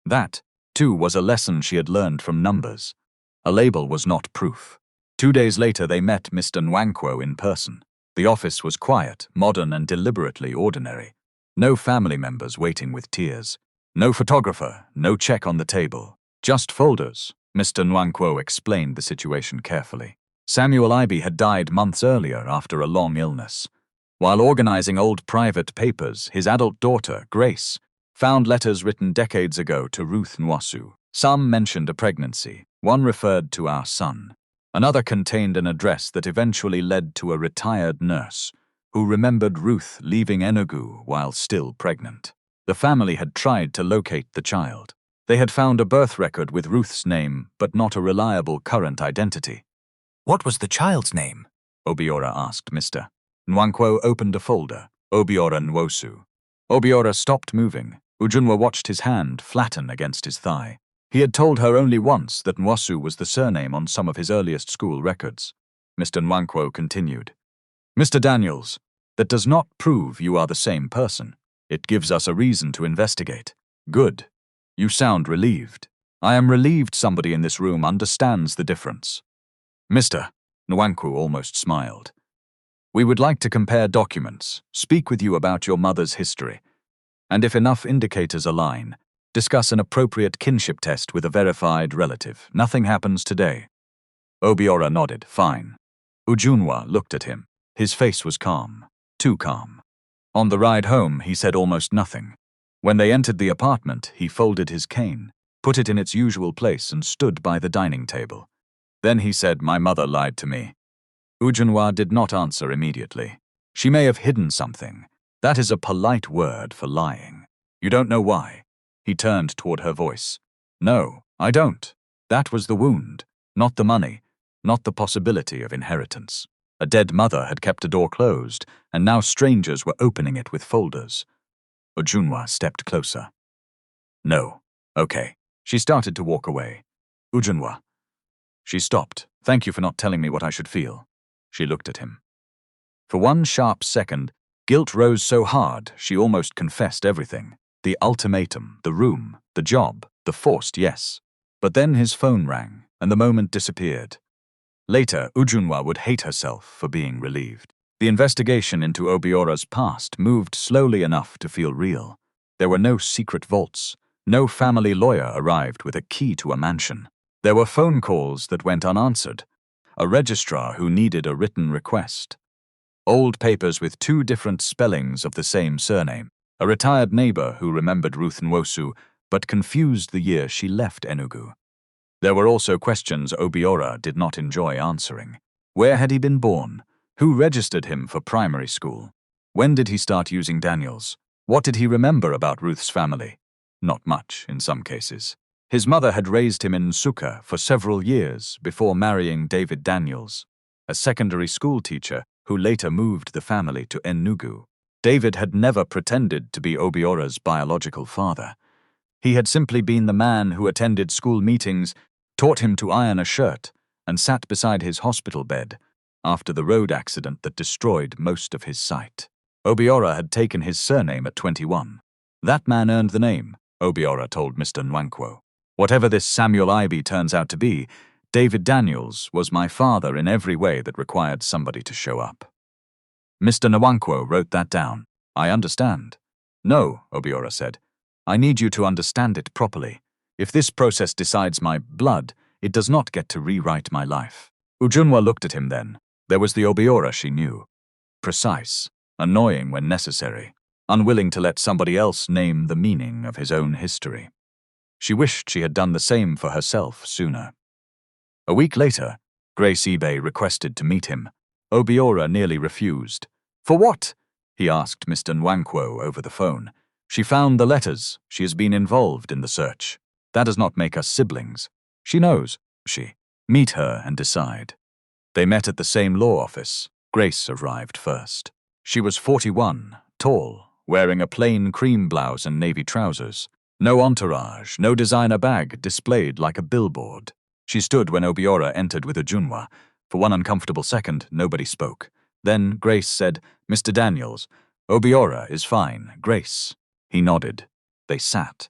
B: That, too, was a lesson she had learned from numbers. A label was not proof. 2 days later they met Mr. Nwankwo in person. The office was quiet, modern and deliberately ordinary. No family members waiting with tears. No photographer, no check on the table. Just folders. Mr. Nwankwo explained the situation carefully. Samuel Ibe had died months earlier after a long illness. While organizing old private papers, his adult daughter, Grace, found letters written decades ago to Ruth Nwasu. Some mentioned a pregnancy. One referred to our son. Another contained an address that eventually led to a retired nurse who remembered Ruth leaving Enugu while still pregnant. The family had tried to locate the child. They had found a birth record with Ruth's name, but not a reliable current identity. "What was the child's name?" Obiora asked Mr. Nwankwo opened a folder. Obiora Nwosu. Obiora stopped moving. Ujunwa watched his hand flatten against his thigh. He had told her only once that Nwosu was the surname on some of his earliest school records. Mr. Nwankwo continued. "Mr. Daniels, that does not prove you are the same person. It gives us a reason to investigate." "Good. You sound relieved." "I am relieved somebody in this room understands the difference." "Mr. Nwankwo almost smiled. We would like to compare documents, speak with you about your mother's history, and if enough indicators align, discuss an appropriate kinship test with a verified relative. Nothing happens today." Obiora nodded. "Fine." Ujunwa looked at him. His face was calm. Too calm. On the ride home, he said almost nothing. When they entered the apartment, he folded his cane, put it in its usual place and stood by the dining table. Then he said, "My mother lied to me." Ujunwa did not answer immediately. "She may have hidden something. That is a polite word for lying. You don't know why?" He turned toward her voice. "No, I don't. That was the wound, not the money, not the possibility of inheritance. A dead mother had kept a door closed, and now strangers were opening it with folders." Ujunwa stepped closer. "No. Okay." She started to walk away. "Ujunwa." She stopped. "Thank you for not telling me what I should feel." She looked at him. For one sharp second, guilt rose so hard she almost confessed everything. The ultimatum, the room, the job, the forced yes. But then his phone rang, and the moment disappeared. Later, Ujunwa would hate herself for being relieved. The investigation into Obiora's past moved slowly enough to feel real. There were no secret vaults. No family lawyer arrived with a key to a mansion. There were phone calls that went unanswered. A registrar who needed a written request. Old papers with 2 different spellings of the same surname. A retired neighbor who remembered Ruth Nwosu but confused the year she left Enugu. There were also questions Obiora did not enjoy answering. Where had he been born? Who registered him for primary school? When did he start using Daniels? What did he remember about Ruth's family? Not much, in some cases. His mother had raised him in Nsukka for several years before marrying David Daniels, a secondary school teacher who later moved the family to Enugu. David had never pretended to be Obiora's biological father. He had simply been the man who attended school meetings, taught him to iron a shirt, and sat beside his hospital bed after the road accident that destroyed most of his sight. Obiora had taken his surname at 21. That man earned the name, Obiora told Mr. Nwankwo. Whatever this Samuel Ibe turns out to be, David Daniels was my father in every way that required somebody to show up. Mr. Nwankwo wrote that down. I understand. No, Obiora said. I need you to understand it properly. If this process decides my blood, it does not get to rewrite my life. Ujunwa looked at him then. There was the Obiora she knew. Precise, annoying when necessary, unwilling to let somebody else name the meaning of his own history. She wished she had done the same for herself sooner. A week later, Grace eBay requested to meet him. Obiora nearly refused. For what? He asked Mr. Nwankwo over the phone. She found the letters. She has been involved in the search. That does not make us siblings. She knows. Meet her and decide. They met at the same law office. Grace arrived first. She was 41, tall, wearing a plain cream blouse and navy trousers. No entourage, no designer bag displayed like a billboard. She stood when Obiora entered with Ujunwa. For one uncomfortable second, nobody spoke. Then Grace said, "Mr. Daniels, Obiora is fine, Grace." He nodded. They sat.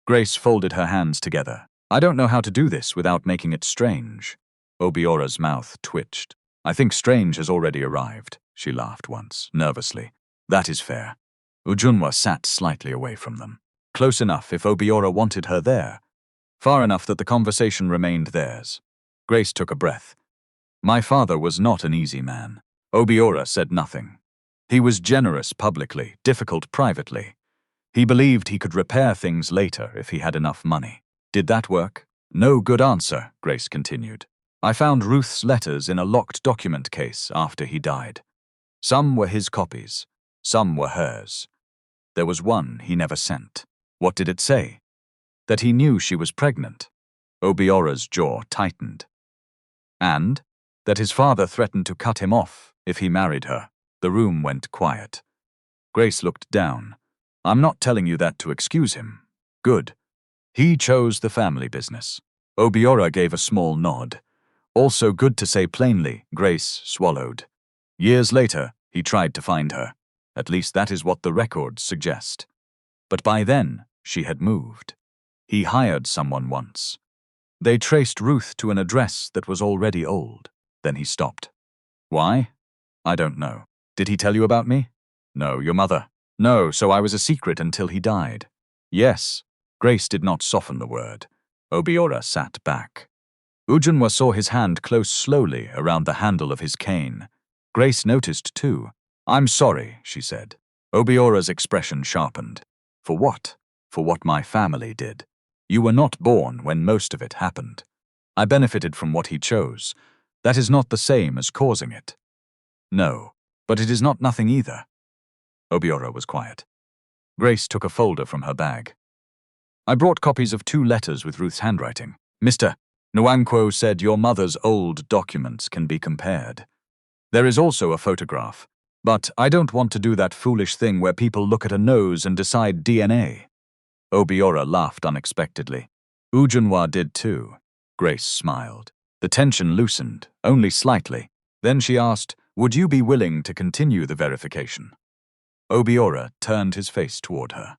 B: Grace folded her hands together. I don't know how to do this without making it strange. Obiora's mouth twitched. I think strange has already arrived. She laughed once, nervously. That is fair. Ujunwa sat slightly away from them. Close enough if Obiora wanted her there. Far enough that the conversation remained theirs. Grace took a breath. My father was not an easy man. Obiora said nothing. He was generous publicly, difficult privately. He believed he could repair things later if he had enough money. Did that work? No good answer, Grace continued. I found Ruth's letters in a locked document case after he died. Some were his copies, some were hers. There was one he never sent. What did it say? That he knew she was pregnant. Obiora's jaw tightened. And that his father threatened to cut him off if he married her. The room went quiet. Grace looked down. I'm not telling you that to excuse him. Good. He chose the family business. Obiora gave a small nod. Also good to say plainly, Grace swallowed. Years later, he tried to find her. At least that is what the records suggest. But by then, she had moved. He hired someone once. They traced Ruth to an address that was already old. Then he stopped. Why? I don't know. Did he tell you about me? No, your mother. No, so I was a secret until he died. Yes. Grace did not soften the word. Obiora sat back. Ujunwa saw his hand close slowly around the handle of his cane. Grace noticed too. I'm sorry, she said. Obiora's expression sharpened. For what? For what my family did. You were not born when most of it happened. I benefited from what he chose. That is not the same as causing it. No, but it is not nothing either. Obiora was quiet. Grace took a folder from her bag. I brought copies of 2 letters with Ruth's handwriting. Mr. Nwankwo said your mother's old documents can be compared. There is also a photograph, but I don't want to do that foolish thing where people look at a nose and decide DNA. Obiora laughed unexpectedly. Ujunwa did too. Grace smiled. The tension loosened, only slightly. Then she asked, would you be willing to continue the verification? Obiora turned his face toward her.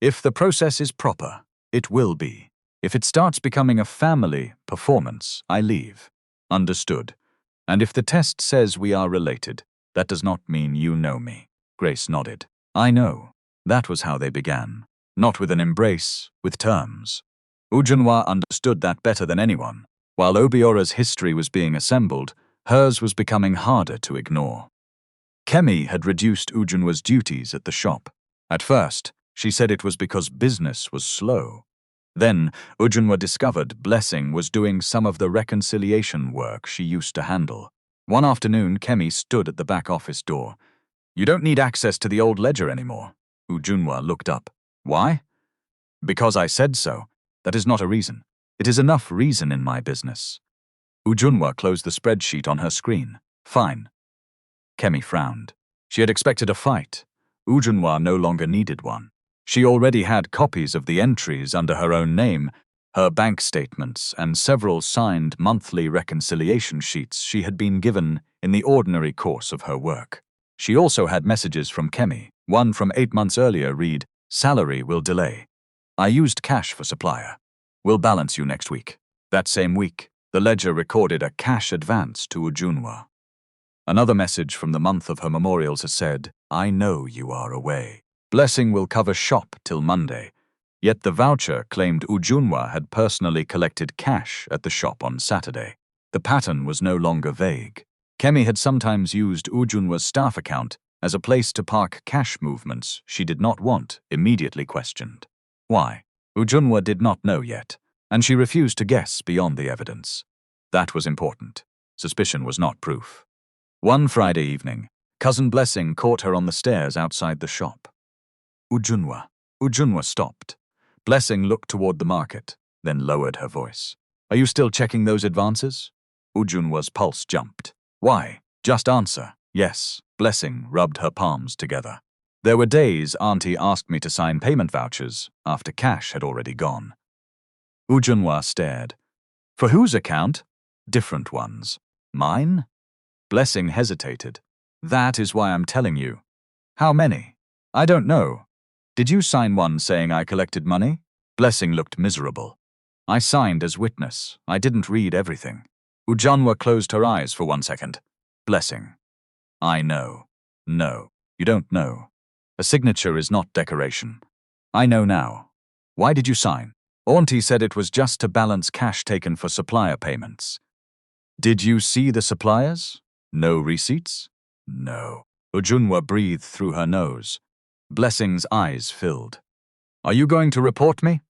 B: If the process is proper, it will be. If it starts becoming a family performance, I leave. Understood. And if the test says we are related, that does not mean you know me. Grace nodded. I know. That was how they began. Not with an embrace, with terms. Ujunwa understood that better than anyone. While Obiora's history was being assembled, hers was becoming harder to ignore. Kemi had reduced Ujunwa's duties at the shop. At first, she said it was because business was slow. Then, Ujunwa discovered Blessing was doing some of the reconciliation work she used to handle. One afternoon, Kemi stood at the back office door. You don't need access to the old ledger anymore. Ujunwa looked up. Why? Because I said so. That is not a reason. It is enough reason in my business. Ujunwa closed the spreadsheet on her screen. Fine. Kemi frowned. She had expected a fight. Ujunwa no longer needed one. She already had copies of the entries under her own name, her bank statements, and several signed monthly reconciliation sheets she had been given in the ordinary course of her work. She also had messages from Kemi. One from 8 months earlier read, salary will delay. I used cash for supplier. Will balance you next week. That same week, the ledger recorded a cash advance to Ujunwa. Another message from the month of her memorials had said, I know you are away. Blessing will cover shop till Monday. Yet the voucher claimed Ujunwa had personally collected cash at the shop on Saturday. The pattern was no longer vague. Kemi had sometimes used Ujunwa's staff account as a place to park cash movements she did not want immediately questioned. Why? Ujunwa did not know yet, and she refused to guess beyond the evidence. That was important. Suspicion was not proof. One Friday evening, Cousin Blessing caught her on the stairs outside the shop. Ujunwa. Ujunwa stopped. Blessing looked toward the market, then lowered her voice. Are you still checking those advances? Ujunwa's pulse jumped. Why? Just answer. Yes. Blessing rubbed her palms together. There were days Auntie asked me to sign payment vouchers after cash had already gone. Ujunwa stared. For whose account? Different ones. Mine? Blessing hesitated. That is why I'm telling you. How many? I don't know. Did you sign one saying I collected money? Blessing looked miserable. I signed as witness. I didn't read everything. Ujunwa closed her eyes for 1 second. Blessing. I know. No, you don't know. A signature is not decoration. I know now. Why did you sign? Auntie said it was just to balance cash taken for supplier payments. Did you see the suppliers? No receipts? No. Ujunwa breathed through her nose. Blessing's eyes filled. Are you going to report me?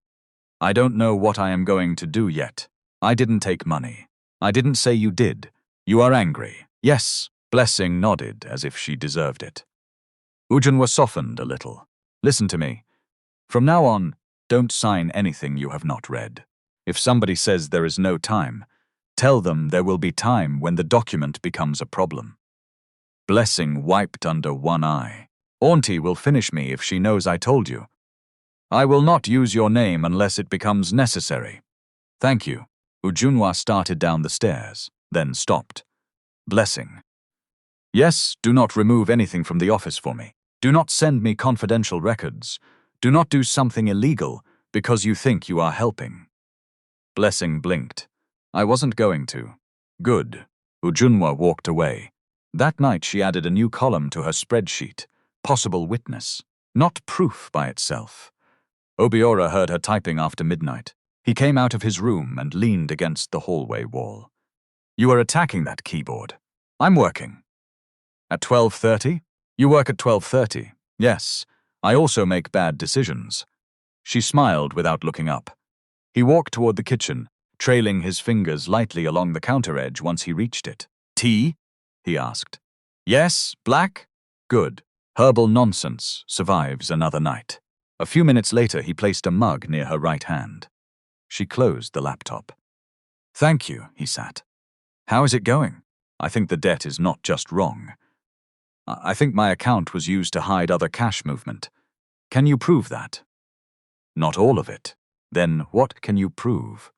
B: I don't know what I am going to do yet. I didn't take money. I didn't say you did. You are angry. Yes. Blessing nodded as if she deserved it. Ujunwa softened a little. Listen to me. From now on, don't sign anything you have not read. If somebody says there is no time, tell them there will be time when the document becomes a problem. Blessing wiped under one eye. Auntie will finish me if she knows I told you. I will not use your name unless it becomes necessary. Thank you. Ujunwa started down the stairs, then stopped. Blessing. Yes, do not remove anything from the office for me. Do not send me confidential records. Do not do something illegal because you think you are helping. Blessing blinked. I wasn't going to. Good. Ujunwa walked away. That night she added a new column to her spreadsheet. Possible witness. Not proof by itself. Obiora heard her typing after midnight. He came out of his room and leaned against the hallway wall. You are attacking that keyboard. I'm working. At 12:30? You work at 12:30. Yes. I also make bad decisions. She smiled without looking up. He walked toward the kitchen, trailing his fingers lightly along the counter edge once he reached it. Tea? He asked. Yes, black? Good. Herbal nonsense survives another night. A few minutes later, he placed a mug near her right hand. She closed the laptop. Thank you, he sat. How is it going? I think the debt is not just wrong. I think my account was used to hide other cash movement. Can you prove that? Not all of it. Then what can you prove?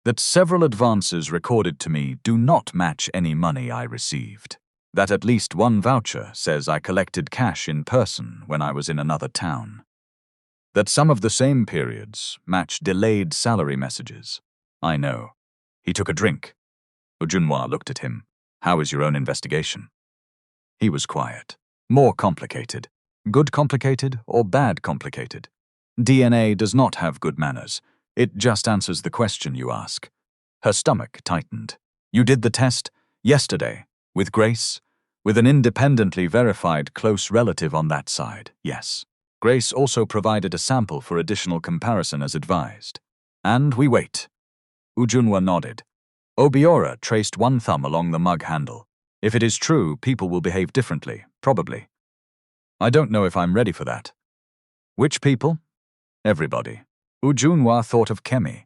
B: That several advances recorded to me do not match any money I received. That at least one voucher says I collected cash in person when I was in another town. That some of the same periods match delayed salary messages. I know. He took a drink. Ujunwa looked at him. How is your own investigation? He was quiet. More complicated. Good complicated or bad complicated? DNA does not have good manners. It just answers the question you ask. Her stomach tightened. You did the test? Yesterday. With Grace? With an independently verified close relative on that side, yes. Grace also provided a sample for additional comparison as advised. And we wait. Ujunwa nodded. Obiora traced one thumb along the mug handle. If it is true, people will behave differently, probably. I don't know if I'm ready for that. Which people? Everybody. Ujunwa thought of Kemi.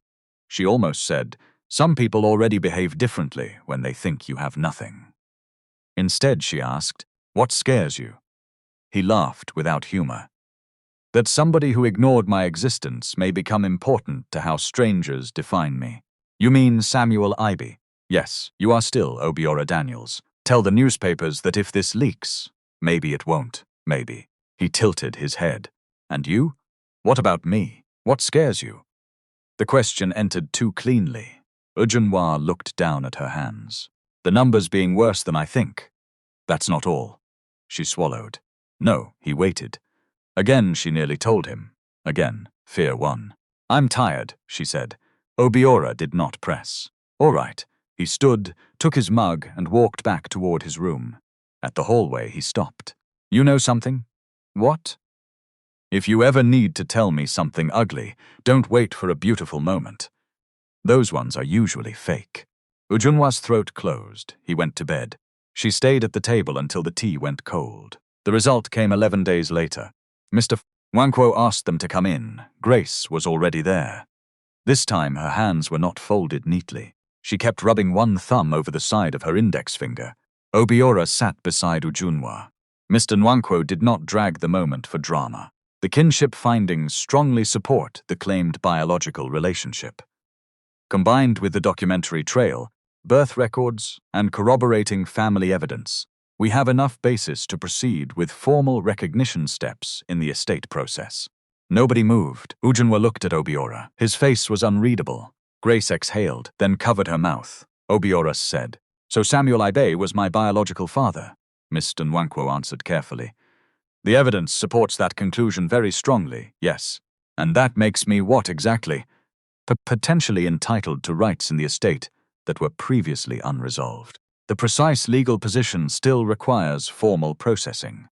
B: She almost said, some people already behave differently when they think you have nothing. Instead, she asked, what scares you? He laughed without humor. That somebody who ignored my existence may become important to how strangers define me. You mean Samuel Ibe? Yes, you are still Obiora Daniels. Tell the newspapers that if this leaks, maybe it won't, maybe. He tilted his head. And you? What about me? What scares you? The question entered too cleanly. Ujunwa looked down at her hands. The numbers being worse than I think. That's not all. She swallowed. No, he waited. Again, she nearly told him. Again, fear won. I'm tired, she said. Obiora did not press. All right. He stood, took his mug, and walked back toward his room. At the hallway, he stopped. You know something? What? If you ever need to tell me something ugly, don't wait for a beautiful moment. Those ones are usually fake. Ujunwa's throat closed. He went to bed. She stayed at the table until the tea went cold. The result came 11 days later. Mr. Nwankwo asked them to come in. Grace was already there. This time her hands were not folded neatly. She kept rubbing one thumb over the side of her index finger. Obiora sat beside Ujunwa. Mr. Nwankwo did not drag the moment for drama. The kinship findings strongly support the claimed biological relationship. Combined with the documentary trail, birth records, and corroborating family evidence, we have enough basis to proceed with formal recognition steps in the estate process. Nobody moved. Ujunwa looked at Obiora. His face was unreadable. Grace exhaled, then covered her mouth. Obiora said, "So Samuel Ibe was my biological father?" Mr. Nwankwo answered carefully. "The evidence supports that conclusion very strongly, yes. And that makes me what exactly? Potentially entitled to rights in the estate that were previously unresolved. The precise legal position still requires formal processing.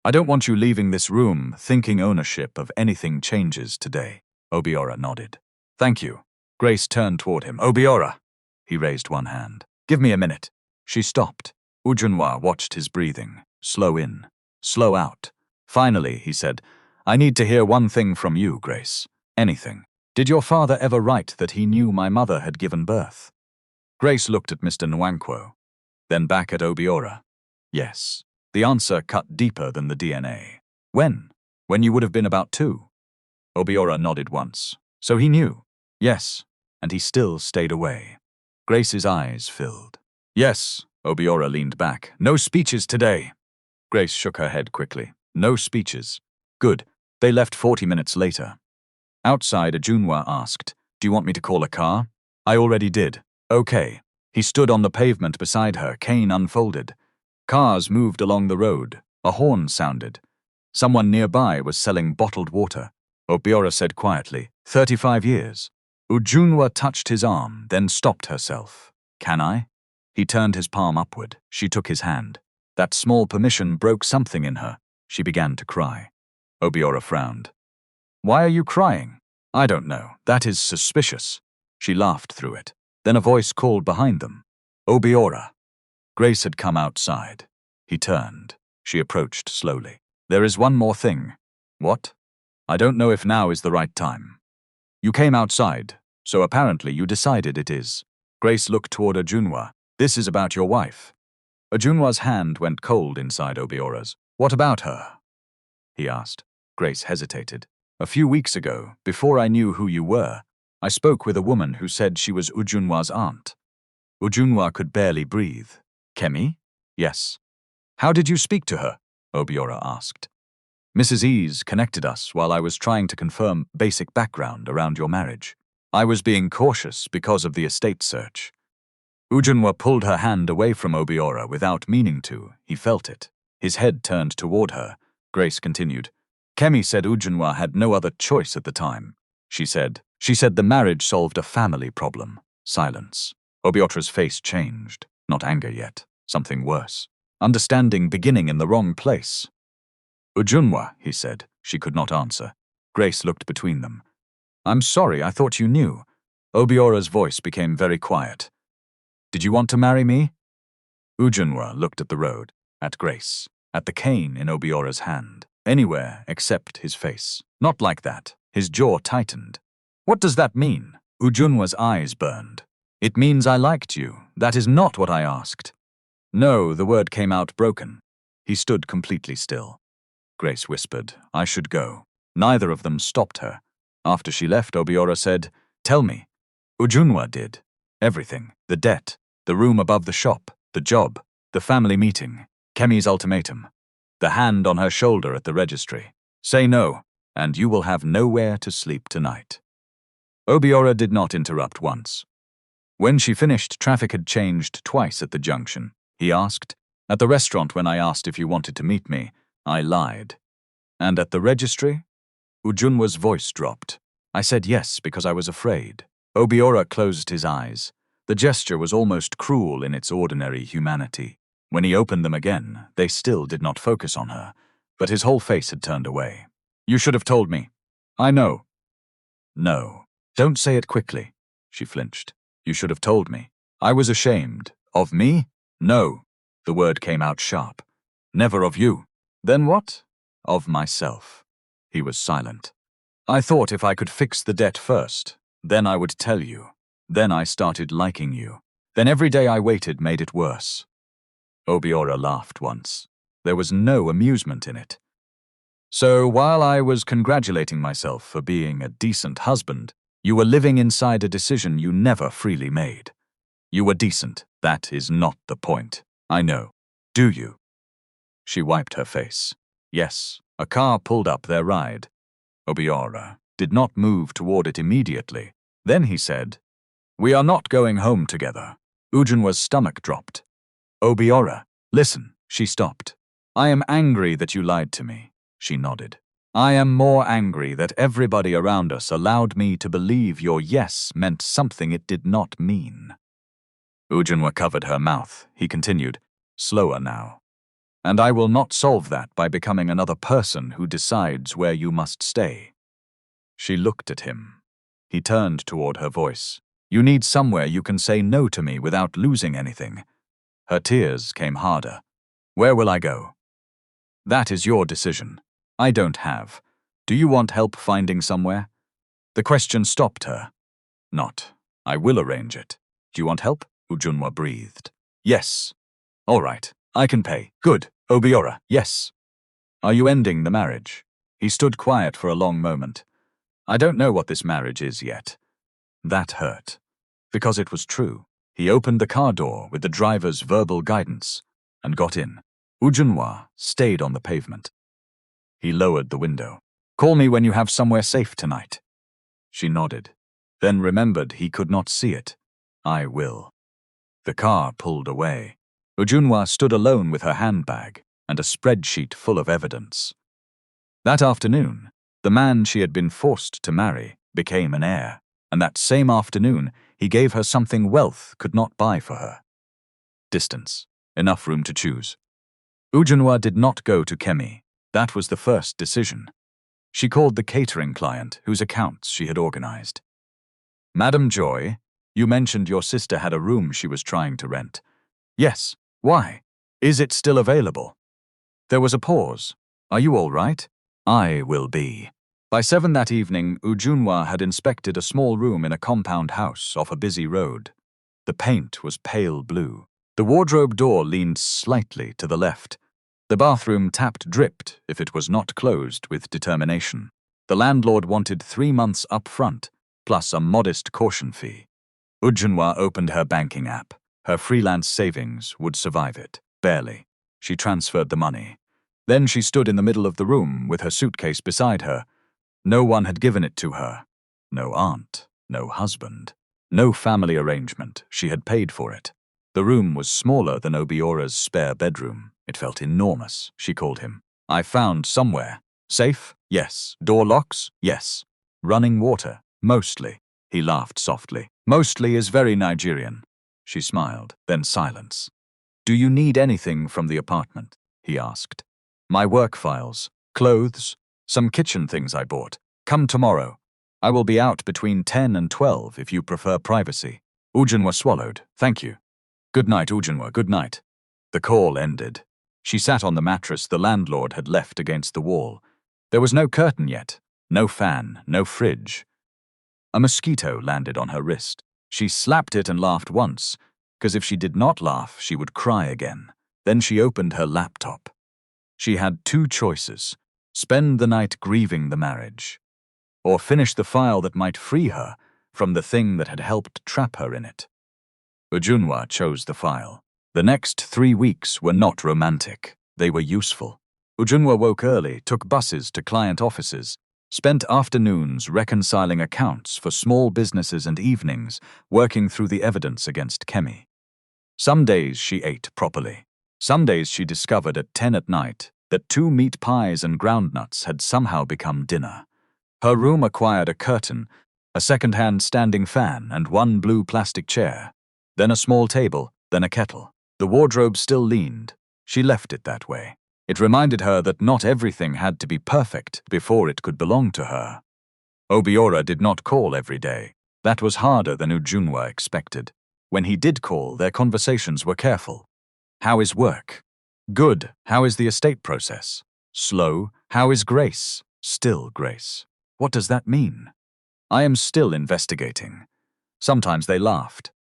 B: I don't want you leaving this room thinking ownership of anything changes today." Obiora nodded. "Thank you." Grace turned toward him. "Obiora!" He raised one hand. "Give me a minute." She stopped. Ujunwa watched his breathing. Slow in, slow out. Finally, he said, "I need to hear one thing from you, Grace. Anything. Did your father ever write that he knew my mother had given birth?" Grace looked at Mr. Nwankwo, then back at Obiora. Yes. The answer cut deeper than the DNA. When? When you would have been about 2. Obiora nodded once. So he knew. Yes. And he still stayed away. Grace's eyes filled. Yes. Obiora leaned back. No speeches today. Grace shook her head quickly. No speeches. Good. They left 40 minutes later. Outside, Ujunwa asked, "Do you want me to call a car?" "I already did." "Okay." He stood on the pavement beside her, cane unfolded. Cars moved along the road. A horn sounded. Someone nearby was selling bottled water. Obiora said quietly, 35 years. Ujunwa touched his arm, then stopped herself. "Can I?" He turned his palm upward. She took his hand. That small permission broke something in her. She began to cry. Obiora frowned. "Why are you crying?" "I don't know. That is suspicious." She laughed through it. Then a voice called behind them. "Obiora." Grace had come outside. He turned. She approached slowly. "There is one more thing." "What?" "I don't know if now is the right time." "You came outside, so apparently you decided it is." Grace looked toward Ujunwa. "This is about your wife." Ujunwa's hand went cold inside Obiora's. "What about her?" he asked. Grace hesitated. "A few weeks ago, before I knew who you were, I spoke with a woman who said she was Ujunwa's aunt." Ujunwa could barely breathe. "Kemi?" "Yes." "How did you speak to her?" Obiora asked. "Mrs. Ease connected us while I was trying to confirm basic background around your marriage. I was being cautious because of the estate search." Ujunwa pulled her hand away from Obiora without meaning to. He felt it. His head turned toward her. Grace continued. "Kemi said Ujunwa had no other choice at the time. She said the marriage solved a family problem." Silence. Obiotra's face changed. Not anger yet. Something worse. Understanding beginning in the wrong place. "Ujunwa," he said. She could not answer. Grace looked between them. "I'm sorry, I thought you knew." Obiora's voice became very quiet. "Did you want to marry me?" Ujunwa looked at the road, at Grace, at the cane in Obiora's hand. Anywhere except his face. "Not like that." His jaw tightened. "What does that mean?" Ujunwa's eyes burned. "It means I liked you. That is not what I asked." "No," the word came out broken. He stood completely still. Grace whispered, "I should go." Neither of them stopped her. After she left, Obiora said, "Tell me." Ujunwa did. Everything. The debt, the room above the shop, the job, the family meeting, Kemi's ultimatum, the hand on her shoulder at the registry. "Say no, and you will have nowhere to sleep tonight." Obiora did not interrupt once. When she finished, traffic had changed twice at the junction. He asked, "At the restaurant when I asked if you wanted to meet me, I lied." And at the registry? Ujunwa's voice dropped. I said yes because I was afraid. Obiora closed his eyes. The gesture was almost cruel in its ordinary humanity. When he opened them again, they still did not focus on her, but his whole face had turned away. You should have told me. I know. No. Don't say it quickly. She flinched. You should have told me. I was ashamed. Of me? No. The word came out sharp. Never of you. Then what? Of myself. He was silent. I thought if I could fix the debt first, then I would tell you. Then I started liking you. Then every day I waited made it worse. Obiora laughed once. There was no amusement in it. So while I was congratulating myself for being a decent husband, you were living inside a decision you never freely made. You were decent. That is not the point. I know. Do you? She wiped her face. Yes. A car pulled up their ride. Obiora did not move toward it immediately. Then he said, We are not going home together. Ujunwa's stomach dropped. Obiora, listen. She stopped. I am angry that you lied to me. She nodded. I am more angry that everybody around us allowed me to believe your yes meant something it did not mean. Ujunwa covered her mouth. He continued, slower now. And I will not solve that by becoming another person who decides where you must stay. She looked at him. He turned toward her voice. You need somewhere you can say no to me without losing anything. Her tears came harder. Where will I go? That is your decision. I don't have. Do you want help finding somewhere? The question stopped her. Not. I will arrange it. Do you want help? Ujunwa breathed. Yes. All right. I can pay. Good. Obiora, yes. Are you ending the marriage? He stood quiet for a long moment. I don't know what this marriage is yet. That hurt. Because it was true. He opened the car door with the driver's verbal guidance and got in. Ujunwa stayed on the pavement. He lowered the window. Call me when you have somewhere safe tonight. She nodded, then remembered he could not see it. I will. The car pulled away. Ujunwa stood alone with her handbag and a spreadsheet full of evidence. That afternoon, the man she had been forced to marry became an heir, and that same afternoon he gave her something wealth could not buy for her. Distance. Enough room to choose. Ujunwa did not go to Kemi. That was the first decision. She called the catering client whose accounts she had organized. Madam Joy, you mentioned your sister had a room she was trying to rent. Yes. Why? Is it still available? There was a pause. Are you all right? I will be. By 7 that evening, Ujunwa had inspected a small room in a compound house off a busy road. The paint was pale blue. The wardrobe door leaned slightly to the left. The bathroom tapped dripped if it was not closed with determination. The landlord wanted 3 months up front, plus a modest caution fee. Ujunwa opened her banking app. Her freelance savings would survive it. Barely. She transferred the money. Then she stood in the middle of the room with her suitcase beside her. No one had given it to her. No aunt, no husband, no family arrangement. She had paid for it. The room was smaller than Obiora's spare bedroom. It felt enormous. She called him. I found somewhere. Safe? Yes. Door locks? Yes. Running water? Mostly. He laughed softly. Mostly is very Nigerian. She smiled, then silence. Do you need anything from the apartment? He asked. My work files, clothes, some kitchen things I bought. Come tomorrow. I will be out between 10 and 12 if you prefer privacy. Ujunwa swallowed. Thank you. Good night, Ujunwa, good night. The call ended. She sat on the mattress the landlord had left against the wall. There was no curtain yet, no fan, no fridge. A mosquito landed on her wrist. She slapped it and laughed once, because if she did not laugh, she would cry again. Then she opened her laptop. She had 2 choices: spend the night grieving the marriage, or finish the file that might free her from the thing that had helped trap her in it. Ujunwa chose the file. The next 3 weeks were not romantic. They were useful. Ujunwa woke early, took buses to client offices, spent afternoons reconciling accounts for small businesses and evenings working through the evidence against Kemi. Some days she ate properly. Some days she discovered at 10 at night that 2 meat pies and groundnuts had somehow become dinner. Her room acquired a curtain, a second-hand standing fan, and 1 blue plastic chair. Then a small table, then a kettle. The wardrobe still leaned. She left it that way. It reminded her that not everything had to be perfect before it could belong to her. Obiora did not call every day. That was harder than Ujunwa expected. When he did call, their conversations were careful. How is work? Good. How is the estate process? Slow. How is Grace? Still Grace. What does that mean? I am still investigating. Sometimes they laughed.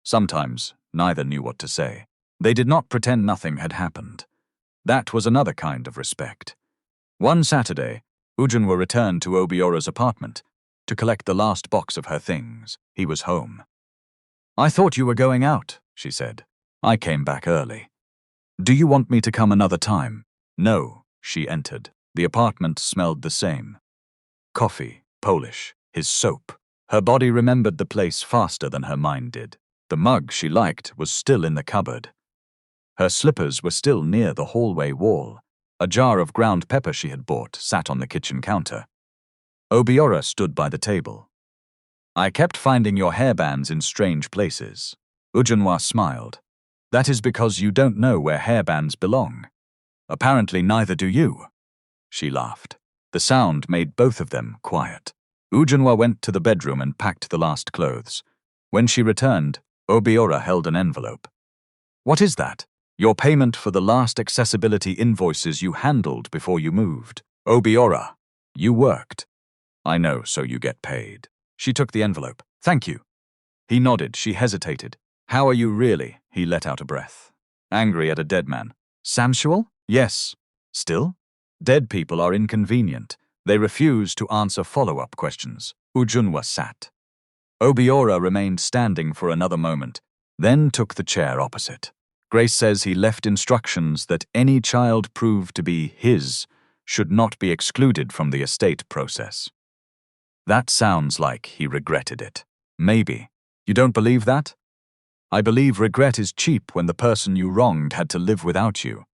B: Sometimes neither knew what to say. They did not pretend nothing had happened. That was another kind of respect. One Saturday, Ujunwa returned to Obiora's apartment to collect the last box of her things. He was home. "I thought you were going out," she said. "I came back early." "Do you want me to come another time?" "No," she entered. The apartment smelled the same. Coffee, Polish, his soap. Her body remembered the place faster than her mind did. The mug she liked was still in the cupboard. Her slippers were still near the hallway wall. A jar of ground pepper she had bought sat on the kitchen counter. Obiora stood by the table. "I kept finding your hairbands in strange places." Ujunwa smiled. "That is because you don't know where hairbands belong. Apparently neither do you." She laughed. The sound made both of them quiet. Ujunwa went to the bedroom and packed the last clothes. When she returned, Obiora held an envelope. "What is that?" "Your payment for the last accessibility invoices you handled before you moved." "Obiora, you worked." "I know, so you get paid." She took the envelope. "Thank you." He nodded. She hesitated. "How are you really?" He let out a breath. "Angry at a dead man." "Samsual?" "Yes." "Still?" "Dead people are inconvenient. They refuse to answer follow-up questions." Ujunwa sat. Obiora remained standing for another moment, then took the chair opposite. "Grace says he left instructions that any child proved to be his should not be excluded from the estate process." That sounds like he regretted it. Maybe. You don't believe that? I believe regret is cheap when the person you wronged had to live without you.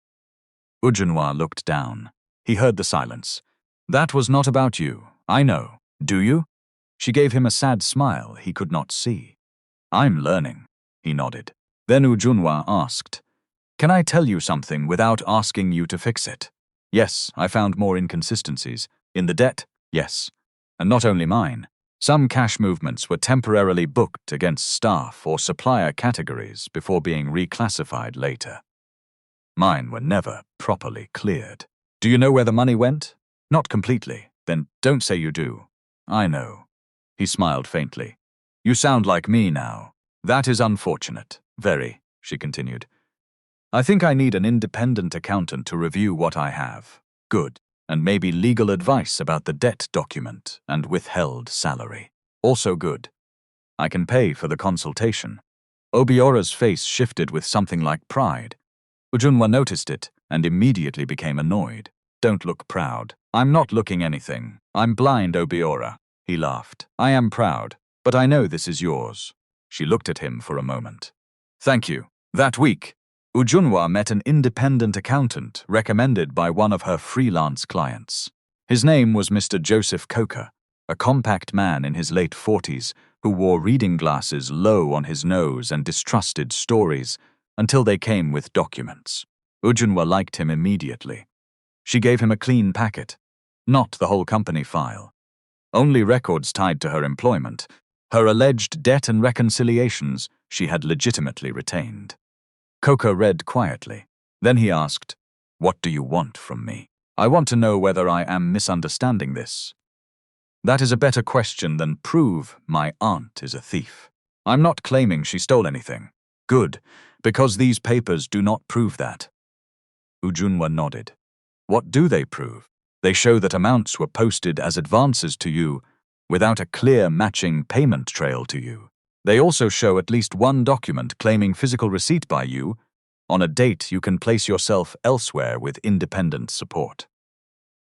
B: Ujunwa looked down. He heard the silence. "That was not about you. I know. Do you?" She gave him a sad smile he could not see. "I'm learning." He nodded. Then Ujunwa asked, "Can I tell you something without asking you to fix it?" "Yes, I found more inconsistencies. In the debt? Yes. And not only mine. Some cash movements were temporarily booked against staff or supplier categories before being reclassified later. Mine were never properly cleared." "Do you know where the money went?" "Not completely." "Then don't say you do." "I know." He smiled faintly. "You sound like me now. That is unfortunate. Very," she continued. "I think I need an independent accountant to review what I have. Good. And maybe legal advice about the debt document and withheld salary. Also good. I can pay for the consultation." Obiora's face shifted with something like pride. Ujunwa noticed it and immediately became annoyed. "Don't look proud." "I'm not looking anything. I'm blind, Obiora." He laughed. "I am proud, but I know this is yours." She looked at him for a moment. "Thank you." That week, Ujunwa met an independent accountant recommended by one of her freelance clients. His name was Mr. Joseph Coker, a compact man in his late 40s who wore reading glasses low on his nose and distrusted stories until they came with documents. Ujunwa liked him immediately. She gave him a clean packet, not the whole company file. Only records tied to her employment, her alleged debt and reconciliations she had legitimately retained. Coker read quietly. Then he asked, "What do you want from me?" "I want to know whether I am misunderstanding this." "That is a better question than prove my aunt is a thief." "I'm not claiming she stole anything." "Good, because these papers do not prove that." Ujunwa nodded. "What do they prove?" "They show that amounts were posted as advances to you without a clear matching payment trail to you. They also show at least one document claiming physical receipt by you on a date you can place yourself elsewhere with independent support."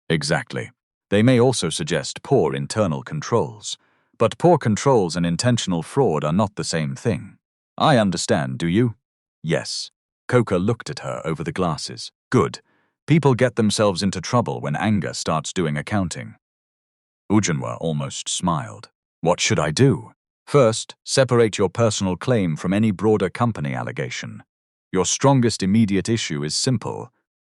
B: "Exactly. They may also suggest poor internal controls. But poor controls and intentional fraud are not the same thing." "I understand, do you?" "Yes." Coker looked at her over the glasses. "Good. People get themselves into trouble when anger starts doing accounting. Ujunwa almost smiled. What should I do? First, separate your personal claim from any broader company allegation. Your strongest immediate issue is simple.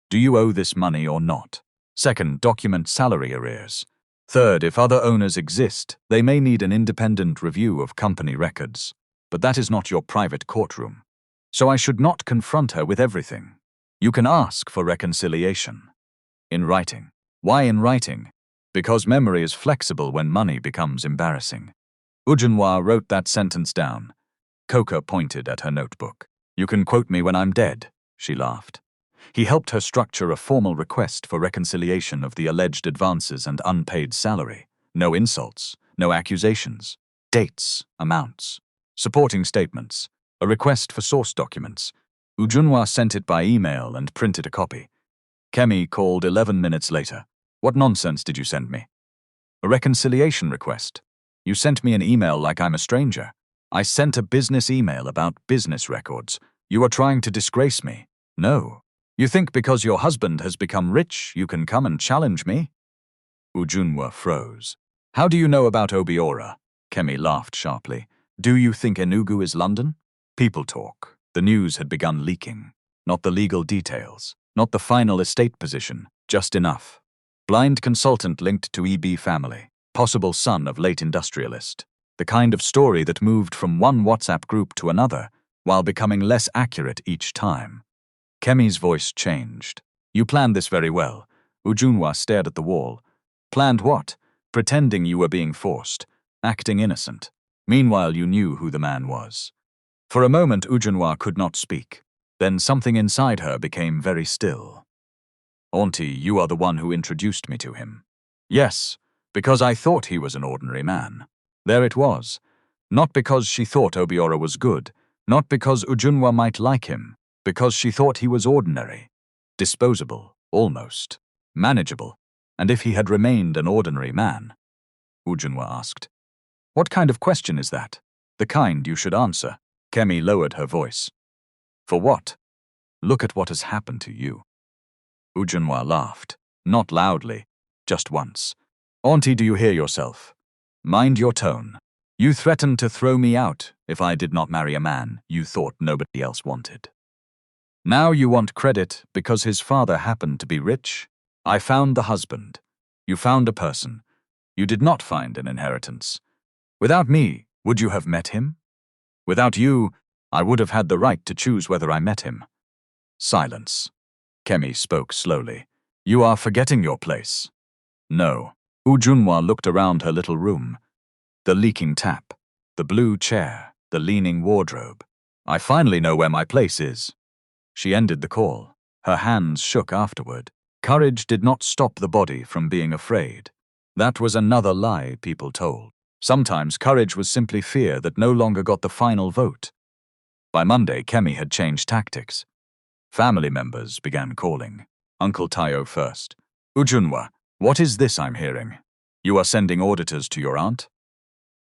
B: Do you owe this money or not? Second, document salary arrears. Third, if other owners exist, they may need an independent review of company records. But that is not your private courtroom. So I should not confront her with everything. You can ask for reconciliation. In writing. Why in writing? Because memory is flexible when money becomes embarrassing. Ujunwa wrote that sentence down. Coca pointed at her notebook. You can quote me when I'm dead, she laughed. He helped her structure a formal request for reconciliation of the alleged advances and unpaid salary. No insults, no accusations. Dates, amounts. Supporting statements. A request for source documents. Ujunwa sent it by email and printed a copy. Kemi called 11 minutes later. What nonsense did you send me? A reconciliation request. You sent me an email like I'm a stranger. I sent a business email about business records. You are trying to disgrace me. No. You think because your husband has become rich, you can come and challenge me? Ujunwa froze. How do you know about Obiora? Kemi laughed sharply. Do you think Enugu is London? People talk. The news had begun leaking. Not the legal details. Not the final estate position. Just enough. Blind consultant linked to EB family. Possible son of late industrialist. The kind of story that moved from one WhatsApp group to another, while becoming less accurate each time. Kemi's voice changed. You planned this very well. Ujunwa stared at the wall. Planned what? Pretending you were being forced. Acting innocent. Meanwhile, you knew who the man was. For a moment, Ujunwa could not speak. Then something inside her became very still. Auntie, you are the one who introduced me to him. Yes, because I thought he was an ordinary man. There it was. Not because she thought Obiora was good, not because Ujunwa might like him, because she thought he was ordinary. Disposable, almost. Manageable. And if he had remained an ordinary man? Ujunwa asked. What kind of question is that? The kind you should answer. Kemi lowered her voice. For what? Look at what has happened to you. Ujunwa laughed. Not loudly. Just once. Auntie, do you hear yourself? Mind your tone. You threatened to throw me out if I did not marry a man you thought nobody else wanted. Now you want credit because his father happened to be rich? I found the husband. You found a person. You did not find an inheritance. Without me, would you have met him? Without you, I would have had the right to choose whether I met him. Silence. Kemi spoke slowly. You are forgetting your place. No. Ujunwa looked around her little room. The leaking tap, the blue chair, the leaning wardrobe. I finally know where my place is. She ended the call. Her hands shook afterward. Courage did not stop the body from being afraid. That was another lie people told. Sometimes courage was simply fear that no longer got the final vote. By Monday, Kemi had changed tactics. Family members began calling. Uncle Tayo first. Ujunwa, what is this I'm hearing? You are sending auditors to your aunt?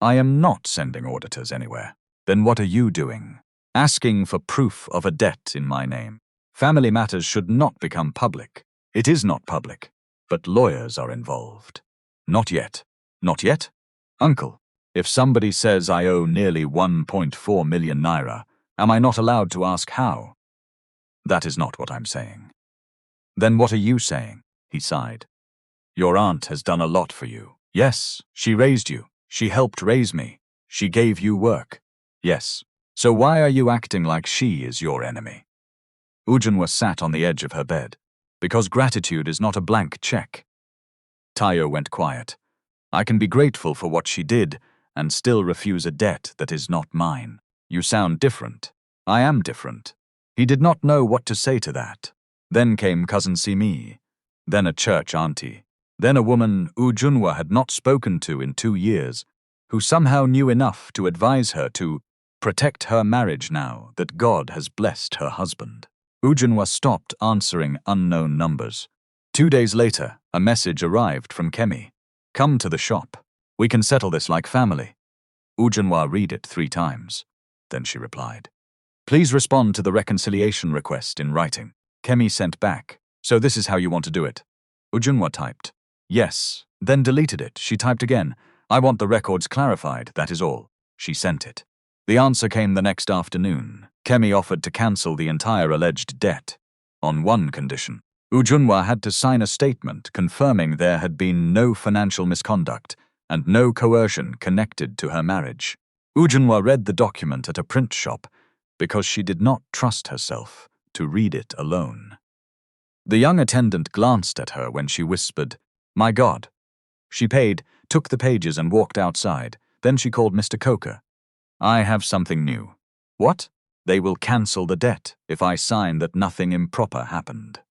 B: I am not sending auditors anywhere. Then what are you doing? Asking for proof of a debt in my name. Family matters should not become public. It is not public. But lawyers are involved. Not yet. Not yet? Uncle, if somebody says I owe nearly 1.4 million naira, am I not allowed to ask how? That is not what I'm saying. Then what are you saying? He sighed. Your aunt has done a lot for you. Yes, she raised you. She helped raise me. She gave you work. Yes. So why are you acting like she is your enemy? Ujunwa sat on the edge of her bed. Because gratitude is not a blank check. Tayo went quiet. I can be grateful for what she did and still refuse a debt that is not mine. You sound different. I am different. He did not know what to say to that. Then came Cousin Simi. Then a church auntie. Then a woman Ujunwa had not spoken to in 2 years, who somehow knew enough to advise her to protect her marriage now that God has blessed her husband. Ujunwa stopped answering unknown numbers. 2 days later, a message arrived from Kemi. Come to the shop. We can settle this like family. Ujunwa read it 3 times. Then she replied. Please respond to the reconciliation request in writing. Kemi sent back. So this is how you want to do it. Ujunwa typed. Yes, then deleted it. She typed again. I want the records clarified, that is all. She sent it. The answer came the next afternoon. Kemi offered to cancel the entire alleged debt. On one condition. Ujunwa had to sign a statement confirming there had been no financial misconduct and no coercion connected to her marriage. Ujunwa read the document at a print shop because she did not trust herself to read it alone. The young attendant glanced at her when she whispered, "My God." She paid, took the pages and walked outside. Then she called Mr. Coker. "I have something new." "What?" "They will cancel the debt if I sign that nothing improper happened."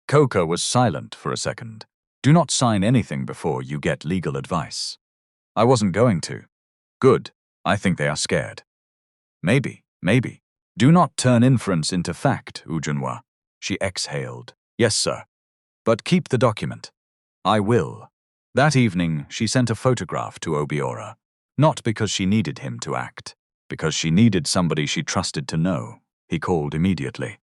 B: Coker was silent for a second. "Do not sign anything before you get legal advice." "I wasn't going to." "Good. I think they are scared." Maybe. Do not turn inference into fact, Ujunwa." She exhaled. "Yes, sir. But keep the document." "I will." That evening, she sent a photograph to Obiora, not because she needed him to act, because she needed somebody she trusted to know. He called immediately.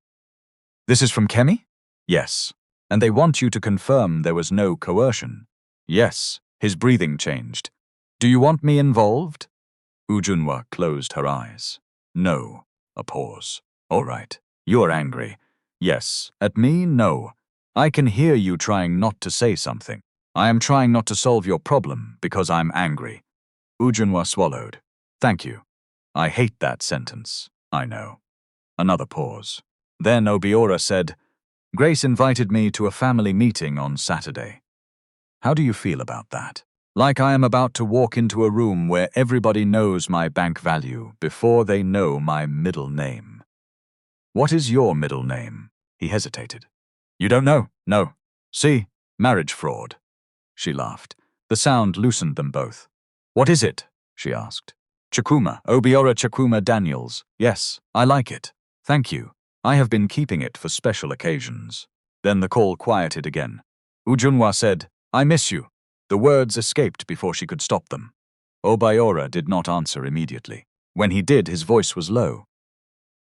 B: "This is from Kemi?" "Yes. And they want you to confirm there was no coercion." "Yes." His breathing changed. "Do you want me involved?" Ujunwa closed her eyes. "No." A pause. "All right. You're angry." "Yes." "At me? No. I can hear you trying not to say something. I am trying not to solve your problem because I'm angry." Ujunwa swallowed. "Thank you. I hate that sentence. I know." Another pause. Then Obiora said, "Grace invited me to a family meeting on Saturday. How do you feel about that? Like I am about to walk into a room where everybody knows my bank value before they know my middle name." "What is your middle name?" He hesitated. "You don't know? No. See? Marriage fraud." She laughed. The sound loosened them both. "What is it?" she asked. "Chakuma, Obiora Chakuma Daniels. Yes, I like it. Thank you. I have been keeping it for special occasions." Then the call quieted again. Ujunwa said, "I miss you." The words escaped before she could stop them. Obiora did not answer immediately. When he did, his voice was low.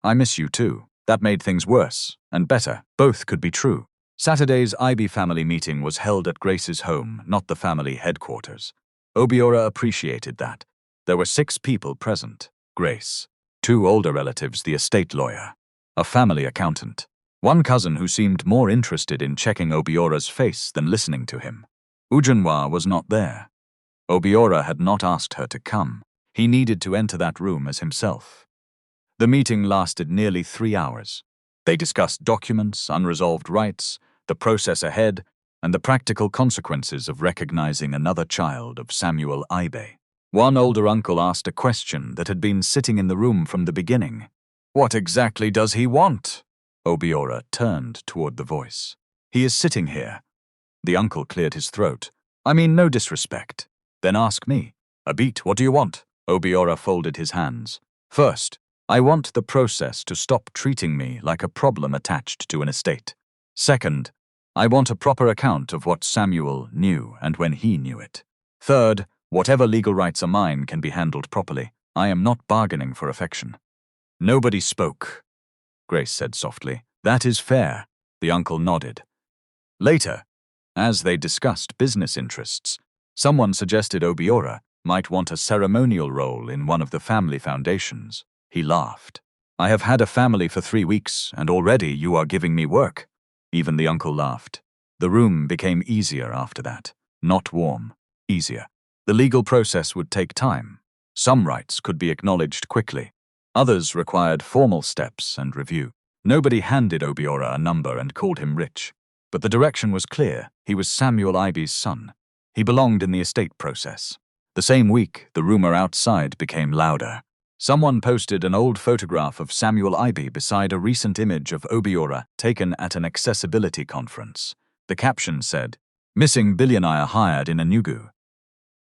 B: "I miss you too." That made things worse and better. Both could be true. Saturday's IB family meeting was held at Grace's home, not the family headquarters. Obiora appreciated that. There were 6 people present. Grace, 2 older relatives, the estate lawyer, a family accountant, 1 cousin who seemed more interested in checking Obiora's face than listening to him. Ujunwa was not there. Obiora had not asked her to come. He needed to enter that room as himself. The meeting lasted nearly 3 hours. They discussed documents, unresolved rights, the process ahead, and the practical consequences of recognizing another child of Samuel Ibe. One older uncle asked a question that had been sitting in the room from the beginning. "What exactly does he want?" Obiora turned toward the voice. "He is sitting here." The uncle cleared his throat. "I mean no disrespect." "Then ask me." "Abit, what do you want?" Obiora folded his hands. "First, I want the process to stop treating me like a problem attached to an estate. Second, I want a proper account of what Samuel knew and when he knew it. Third, whatever legal rights are mine can be handled properly. I am not bargaining for affection." "Nobody spoke," Grace said softly. "That is fair." The uncle nodded. Later, as they discussed business interests, someone suggested Obiora might want a ceremonial role in one of the family foundations. He laughed. "I have had a family for 3 weeks, and already you are giving me work." Even the uncle laughed. The room became easier after that. Not warm, easier. The legal process would take time. Some rights could be acknowledged quickly. Others required formal steps and review. Nobody handed Obiora a number and called him rich. But the direction was clear. He was Samuel Ibe's son. He belonged in the estate process. The same week, the rumor outside became louder. Someone posted an old photograph of Samuel Ibe beside a recent image of Obiora taken at an accessibility conference. The caption said, "Missing billionaire hired in Enugu."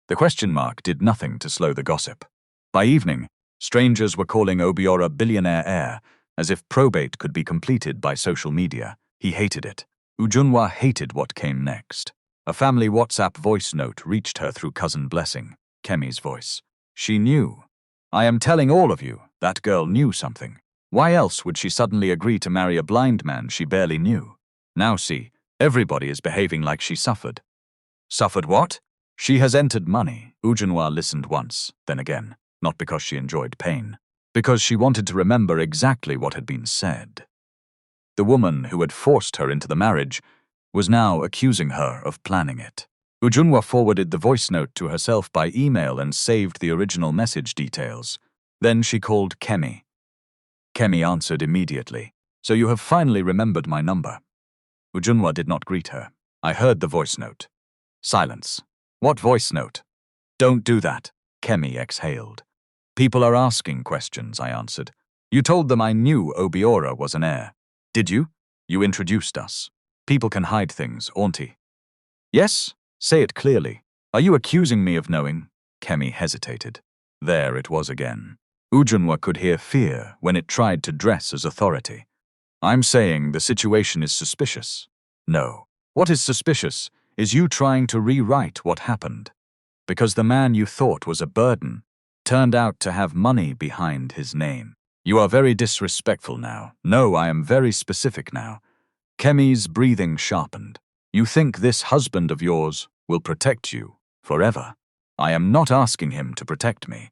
B: The question mark did nothing to slow the gossip. By evening, strangers were calling Obiora billionaire heir, as if probate could be completed by social media. He hated it. Ujunwa hated what came next. A family WhatsApp voice note reached her through Cousin Blessing, Kemi's voice. She knew. "I am telling all of you, that girl knew something. Why else would she suddenly agree to marry a blind man she barely knew?" Now see, everybody is behaving like she suffered. Suffered what? She has entered money. Ujunwa listened once, then again, not because she enjoyed pain, because she wanted to remember exactly what had been said. The woman who had forced her into the marriage was now accusing her of planning it. Ujunwa forwarded the voice note to herself by email and saved the original message details. Then she called Kemi. Kemi answered immediately. So you have finally remembered my number. Ujunwa did not greet her. I heard the voice note. Silence. What voice note? Don't do that, Kemi exhaled. People are asking questions, I answered. You told them I knew Obiora was an heir. Did you? You introduced us. People can hide things, auntie. Yes? Say it clearly. Are you accusing me of knowing? Kemi hesitated. There it was again. Ujunwa could hear fear when it tried to dress as authority. I'm saying the situation is suspicious. No. What is suspicious is you trying to rewrite what happened. Because the man you thought was a burden turned out to have money behind his name. You are very disrespectful now. No, I am very specific now. Kemi's breathing sharpened. You think this husband of yours will protect you forever. I am not asking him to protect me.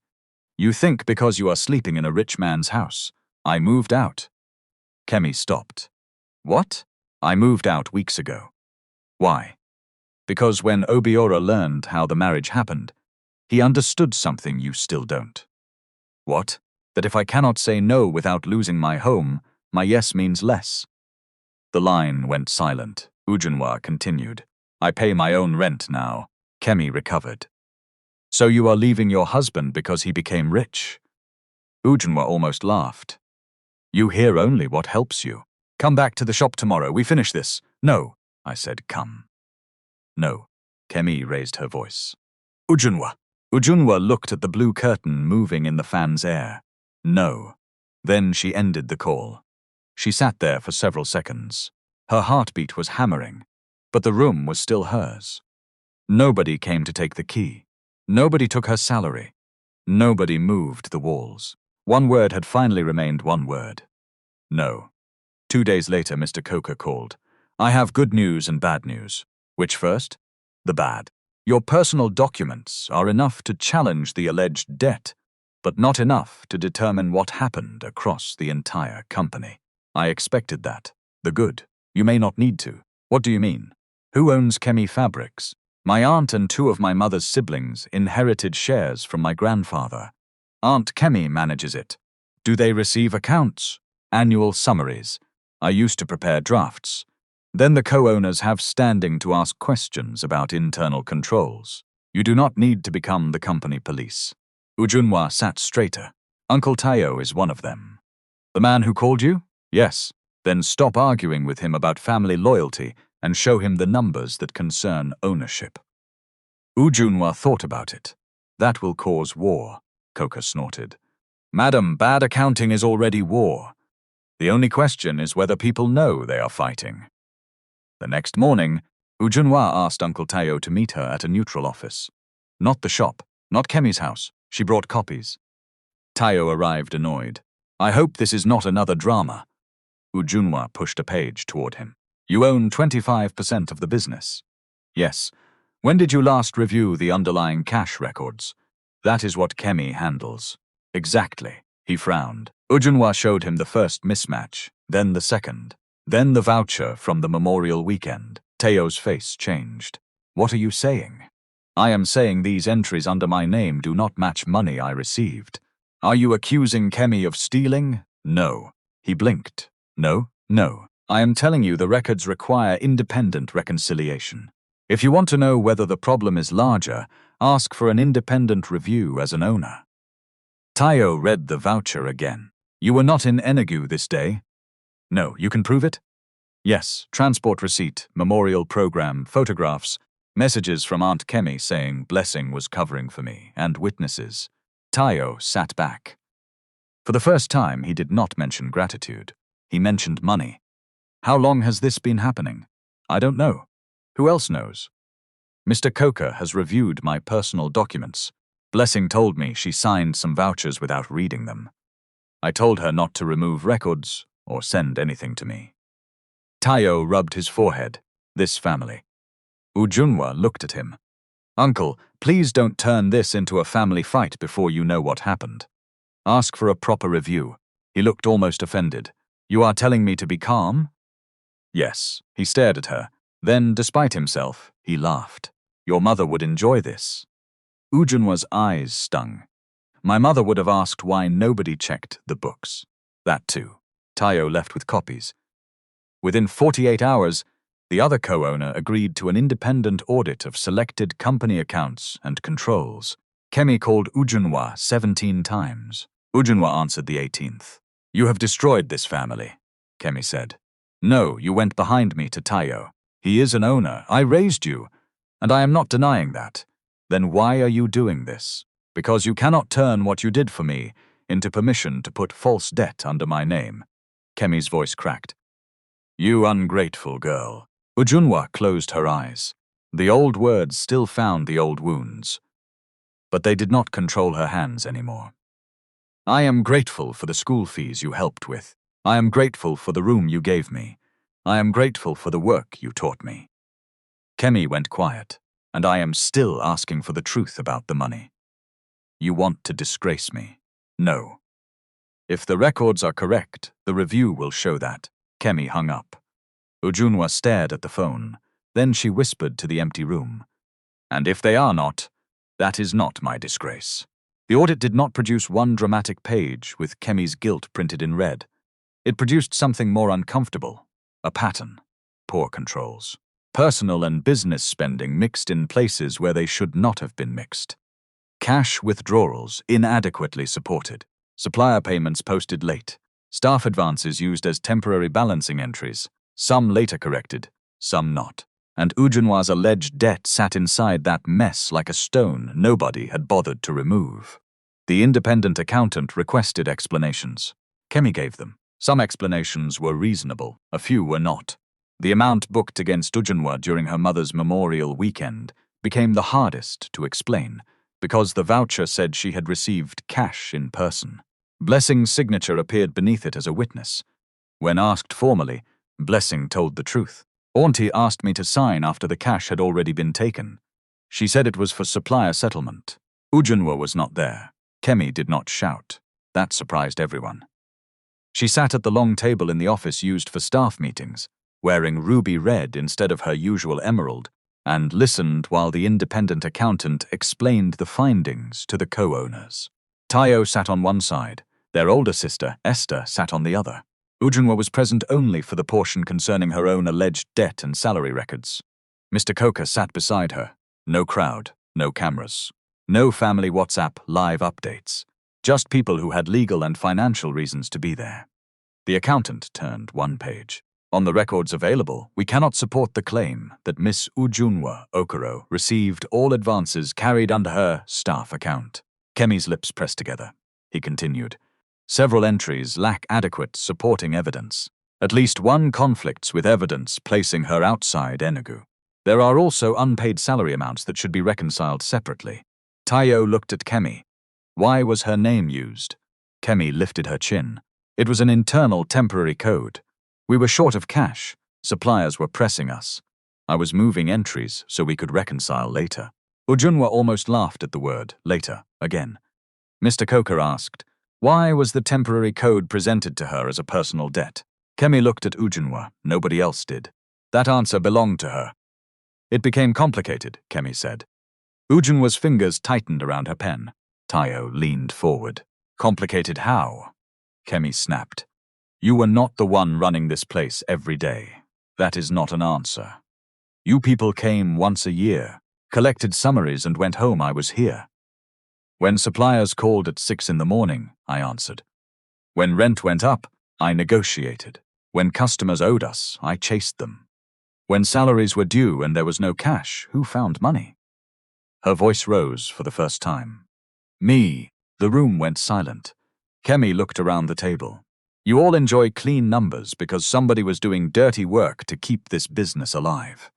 B: You think because you are sleeping in a rich man's house, I moved out. Kemi stopped. What? I moved out weeks ago. Why? Because when Obiora learned how the marriage happened, he understood something you still don't. What? That if I cannot say no without losing my home, my yes means less. The line went silent. Ujunwa continued. I pay my own rent now. Kemi recovered. So you are leaving your husband because he became rich? Ujunwa almost laughed. You hear only what helps you. Come back to the shop tomorrow, we finish this. No, I said, come. No. Kemi raised her voice. Ujunwa. Ujunwa looked at the blue curtain moving in the fan's air. No. Then she ended the call. She sat there for several seconds. Her heartbeat was hammering, but the room was still hers. Nobody came to take the key. Nobody took her salary. Nobody moved the walls. One word had finally remained one word. No. 2 days later, Mr. Coker called. I have good news and bad news. Which first? The bad. Your personal documents are enough to challenge the alleged debt, but not enough to determine what happened across the entire company. I expected that. The good. You may not need to. What do you mean? Who owns Kemi Fabrics? My aunt and 2 of my mother's siblings inherited shares from my grandfather. Aunt Kemi manages it. Do they receive accounts? Annual summaries. I used to prepare drafts. Then the co-owners have standing to ask questions about internal controls. You do not need to become the company police. Ujunwa sat straighter. Uncle Tayo is one of them. The man who called you? Yes. Then stop arguing with him about family loyalty and show him the numbers that concern ownership. Ujunwa thought about it. That will cause war, Coker snorted. Madam, bad accounting is already war. The only question is whether people know they are fighting. The next morning, Ujunwa asked Uncle Tayo to meet her at a neutral office. Not the shop, not Kemi's house. She brought copies. Tayo arrived annoyed. I hope this is not another drama. Ujunwa pushed a page toward him. You own 25% of the business. Yes. When did you last review the underlying cash records? That is what Kemi handles. Exactly. He frowned. Ujunwa showed him the first mismatch, then the second, then the voucher from the Memorial Weekend. Tayo's face changed. What are you saying? I am saying these entries under my name do not match money I received. Are you accusing Kemi of stealing? No. He blinked. No, no. I am telling you the records require independent reconciliation. If you want to know whether the problem is larger, ask for an independent review as an owner. Tayo read the voucher again. You were not in Enugu this day? No, you can prove it? Yes, transport receipt, memorial program, photographs, messages from Aunt Kemi saying blessing was covering for me, and witnesses. Tayo sat back. For the first time, he did not mention gratitude. He mentioned money. How long has this been happening? I don't know. Who else knows? Mr. Coker has reviewed my personal documents. Blessing told me she signed some vouchers without reading them. I told her not to remove records or send anything to me. Tayo rubbed his forehead. This family. Ujunwa looked at him. Uncle, please don't turn this into a family fight before you know what happened. Ask for a proper review. He looked almost offended. You are telling me to be calm? Yes. He stared at her. Then, despite himself, he laughed. Your mother would enjoy this. Ujunwa's eyes stung. My mother would have asked why nobody checked the books. That too. Tayo left with copies. Within 48 hours, the other co-owner agreed to an independent audit of selected company accounts and controls. Kemi called Ujunwa 17 times. Ujunwa answered the 18th. You have destroyed this family, Kemi said. No, you went behind me to Tayo. He is an owner. I raised you, and I am not denying that. Then why are you doing this? Because you cannot turn what you did for me into permission to put false debt under my name. Kemi's voice cracked. You ungrateful girl. Ujunwa closed her eyes. The old words still found the old wounds. But they did not control her hands anymore. I am grateful for the school fees you helped with. I am grateful for the room you gave me. I am grateful for the work you taught me. Kemi went quiet, and I am still asking for the truth about the money. You want to disgrace me? No. If the records are correct, the review will show that. Kemi hung up. Ujunwa stared at the phone. Then she whispered to the empty room. And if they are not, that is not my disgrace. The audit did not produce one dramatic page with Kemi's guilt printed in red. It produced something more uncomfortable. A pattern. Poor controls. Personal and business spending mixed in places where they should not have been mixed. Cash withdrawals inadequately supported. Supplier payments posted late. Staff advances used as temporary balancing entries. Some later corrected, some not. And Ujunwa's alleged debt sat inside that mess like a stone nobody had bothered to remove. The independent accountant requested explanations. Kemi gave them. Some explanations were reasonable, a few were not. The amount booked against Ujunwa during her mother's memorial weekend became the hardest to explain, because the voucher said she had received cash in person. Blessing's signature appeared beneath it as a witness. When asked formally, Blessing told the truth. Auntie asked me to sign after the cash had already been taken. She said it was for supplier settlement. Ujunwa was not there. Kemi did not shout. That surprised everyone. She sat at the long table in the office used for staff meetings, wearing ruby red instead of her usual emerald, and listened while the independent accountant explained the findings to the co-owners. Tayo sat on one side. Their older sister, Esther, sat on the other. Ujunwa was present only for the portion concerning her own alleged debt and salary records. Mr. Coker sat beside her. No crowd, no cameras. No family WhatsApp live updates. Just people who had legal and financial reasons to be there. The accountant turned one page. On the records available, we cannot support the claim that Miss Ujunwa Okoro received all advances carried under her staff account. Kemi's lips pressed together. He continued. Several entries lack adequate supporting evidence. At least one conflicts with evidence placing her outside Enugu. There are also unpaid salary amounts that should be reconciled separately. Tayo looked at Kemi. Why was her name used? Kemi lifted her chin. It was an internal temporary code. We were short of cash. Suppliers were pressing us. I was moving entries so we could reconcile later. Ujunwa almost laughed at the word later again. Mr. Coker asked, why was the temporary code presented to her as a personal debt? Kemi looked at Ujunwa. Nobody else did. That answer belonged to her. It became complicated, Kemi said. Ujunwa's fingers tightened around her pen. Tayo leaned forward. Complicated how? Kemi snapped. You were not the one running this place every day. That is not an answer. You people came once a year, collected summaries and went home. I was here. When suppliers called at 6 in the morning, I answered. When rent went up, I negotiated. When customers owed us, I chased them. When salaries were due and there was no cash, who found money? Her voice rose for the first time. Me. The room went silent. Kemi looked around the table. You all enjoy clean numbers because somebody was doing dirty work to keep this business alive.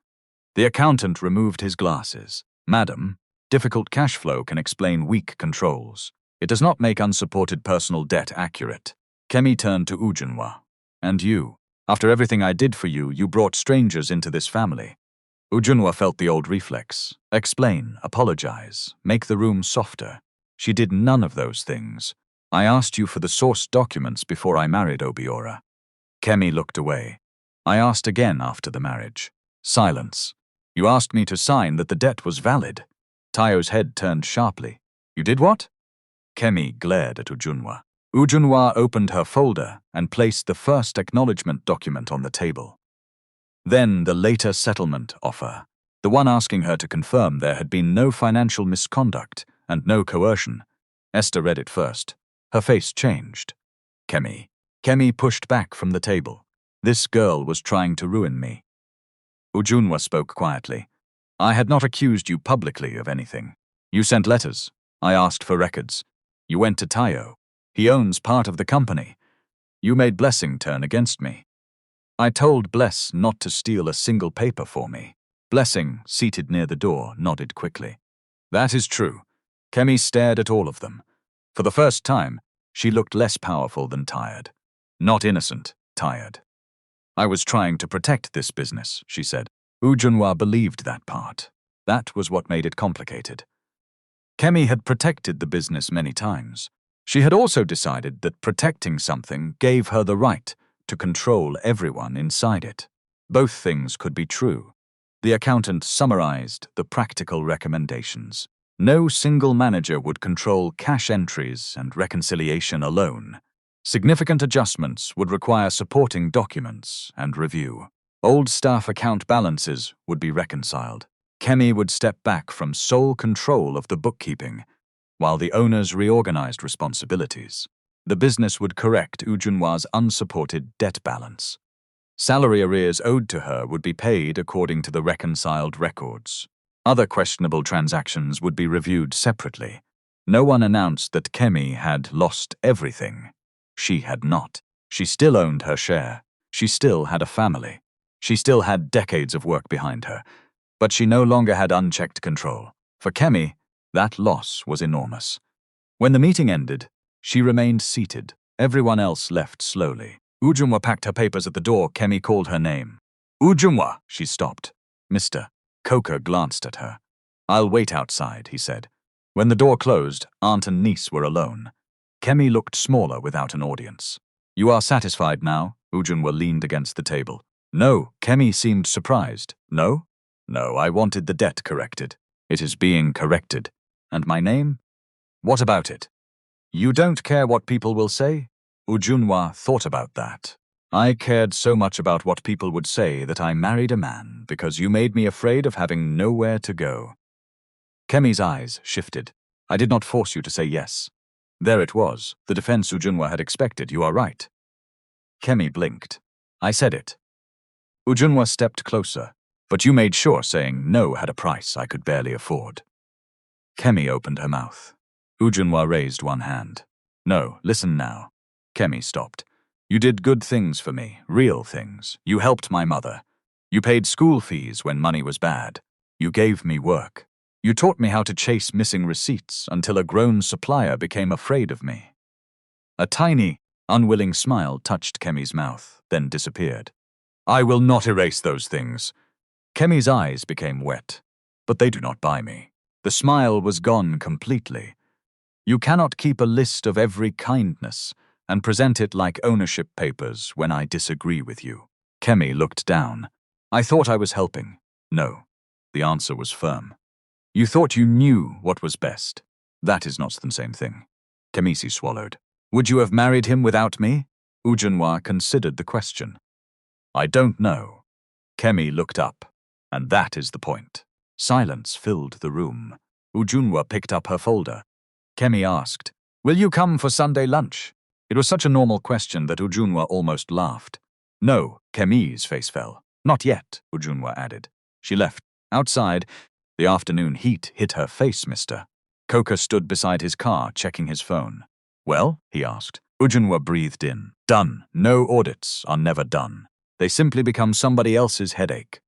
B: The accountant removed his glasses. Madam, difficult cash flow can explain weak controls. It does not make unsupported personal debt accurate. Kemi turned to Ujunwa. And you? After everything I did for you, you brought strangers into this family. Ujunwa felt the old reflex. Explain, apologize, make the room softer. She did none of those things. I asked you for the source documents before I married Obiora. Kemi looked away. I asked again after the marriage. Silence. You asked me to sign that the debt was valid. Tayo's head turned sharply. You did what? Kemi glared at Ujunwa. Ujunwa opened her folder and placed the first acknowledgement document on the table. Then the later settlement offer, the one asking her to confirm there had been no financial misconduct and no coercion. Esther read it first. Her face changed. Kemi. Kemi pushed back from the table. This girl was trying to ruin me. Ujunwa spoke quietly. I had not accused you publicly of anything. You sent letters. I asked for records. You went to Tayo. He owns part of the company. You made Blessing turn against me. I told Bless not to steal a single paper for me. Blessing, seated near the door, nodded quickly. That is true. Kemi stared at all of them. For the first time, she looked less powerful than tired. Not innocent, tired. I was trying to protect this business, she said. Ujunwa believed that part. That was what made it complicated. Kemi had protected the business many times. She had also decided that protecting something gave her the right to control everyone inside it. Both things could be true. The accountant summarized the practical recommendations. No single manager would control cash entries and reconciliation alone. Significant adjustments would require supporting documents and review. Old staff account balances would be reconciled. Kemi would step back from sole control of the bookkeeping, while the owners reorganized responsibilities. The business would correct Ujunwa's unsupported debt balance. Salary arrears owed to her would be paid according to the reconciled records. Other questionable transactions would be reviewed separately. No one announced that Kemi had lost everything. She had not. She still owned her share. She still had a family. She still had decades of work behind her. But she no longer had unchecked control. For Kemi, that loss was enormous. When the meeting ended, she remained seated. Everyone else left slowly. Ujunwa packed her papers at the door. Kemi called her name. Ujunwa, she stopped. Mr. Coker glanced at her. I'll wait outside, he said. When the door closed, aunt and niece were alone. Kemi looked smaller without an audience. You are satisfied now? Ujunwa leaned against the table. No, Kemi seemed surprised. No? No, I wanted the debt corrected. It is being corrected. And my name? What about it? You don't care what people will say? Ujunwa thought about that. I cared so much about what people would say that I married a man because you made me afraid of having nowhere to go. Kemi's eyes shifted. I did not force you to say yes. There it was, the defense Ujunwa had expected. You are right. Kemi blinked. I said it. Ujunwa stepped closer, but you made sure saying no had a price I could barely afford. Kemi opened her mouth. Ujunwa raised one hand. No, listen now. Kemi stopped. You did good things for me, real things. You helped my mother. You paid school fees when money was bad. You gave me work. You taught me how to chase missing receipts until a grown supplier became afraid of me. A tiny, unwilling smile touched Kemi's mouth, then disappeared. I will not erase those things. Kemi's eyes became wet. But they do not buy me. The smile was gone completely. You cannot keep a list of every kindness and present it like ownership papers when I disagree with you. Kemi looked down. I thought I was helping. No. The answer was firm. You thought you knew what was best. That is not the same thing. Kemisi swallowed. Would you have married him without me? Ujunwa considered the question. I don't know. Kemi looked up. And that is the point. Silence filled the room. Ujunwa picked up her folder. Kemi asked, will you come for Sunday lunch? It was such a normal question that Ujunwa almost laughed. No, Kemi's face fell. Not yet, Ujunwa added. She left. Outside, the afternoon heat hit her face, mister. Coker stood beside his car, checking his phone. Well, he asked. Ujunwa breathed in. Done. No audits are never done. They simply become somebody else's headache.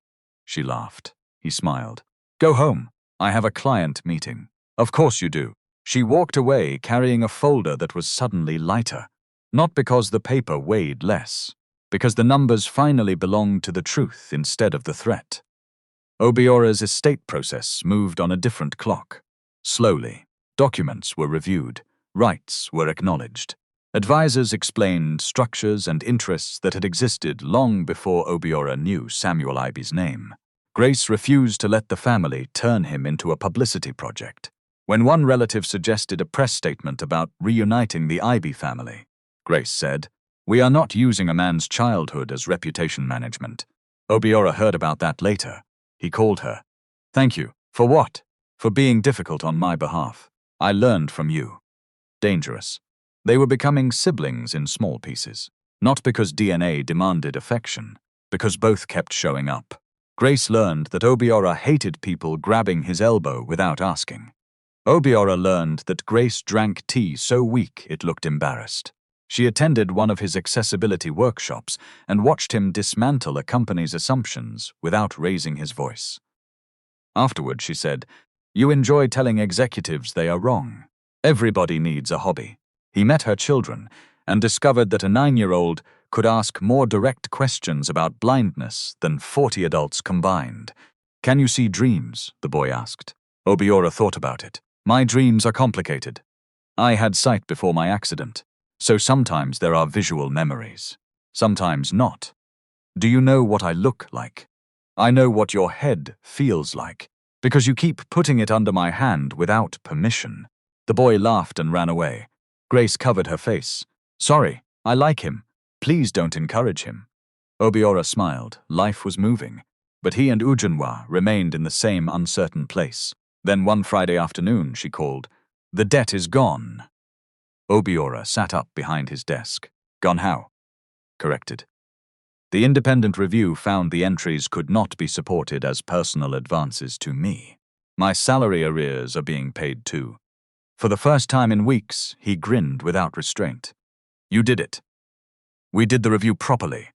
B: She laughed. He smiled. Go home. I have a client meeting. Of course you do. She walked away carrying a folder that was suddenly lighter. Not because the paper weighed less, because the numbers finally belonged to the truth instead of the threat. Obiora's estate process moved on a different clock. Slowly, documents were reviewed, rights were acknowledged. Advisors explained structures and interests that had existed long before Obiora knew Samuel Iby's name. Grace refused to let the family turn him into a publicity project. When one relative suggested a press statement about reuniting the Iby family, Grace said, "We are not using a man's childhood as reputation management." Obiora heard about that later. He called her. "Thank you. For what?" "For being difficult on my behalf. I learned from you." Dangerous. They were becoming siblings in small pieces. Not because DNA demanded affection, because both kept showing up. Grace learned that Obiora hated people grabbing his elbow without asking. Obiora learned that Grace drank tea so weak it looked embarrassed. She attended one of his accessibility workshops and watched him dismantle a company's assumptions without raising his voice. Afterward, she said, "You enjoy telling executives they are wrong. Everybody needs a hobby." He met her children and discovered that a 9-year-old could ask more direct questions about blindness than 40 adults combined. "Can you see dreams?" the boy asked. Obiora thought about it. "My dreams are complicated. I had sight before my accident, so sometimes there are visual memories, sometimes not. Do you know what I look like? I know what your head feels like, because you keep putting it under my hand without permission." The boy laughed and ran away. Grace covered her face. "Sorry, I like him. Please don't encourage him." Obiora smiled. Life was moving, but he and Ujunwa remained in the same uncertain place. Then one Friday afternoon, she called, "The debt is gone." Obiora sat up behind his desk. "Gone how?" Corrected. The independent review found the entries could not be supported as personal advances to me. My salary arrears are being paid too. For the first time in weeks, he grinned without restraint. "You did it. We did the review properly."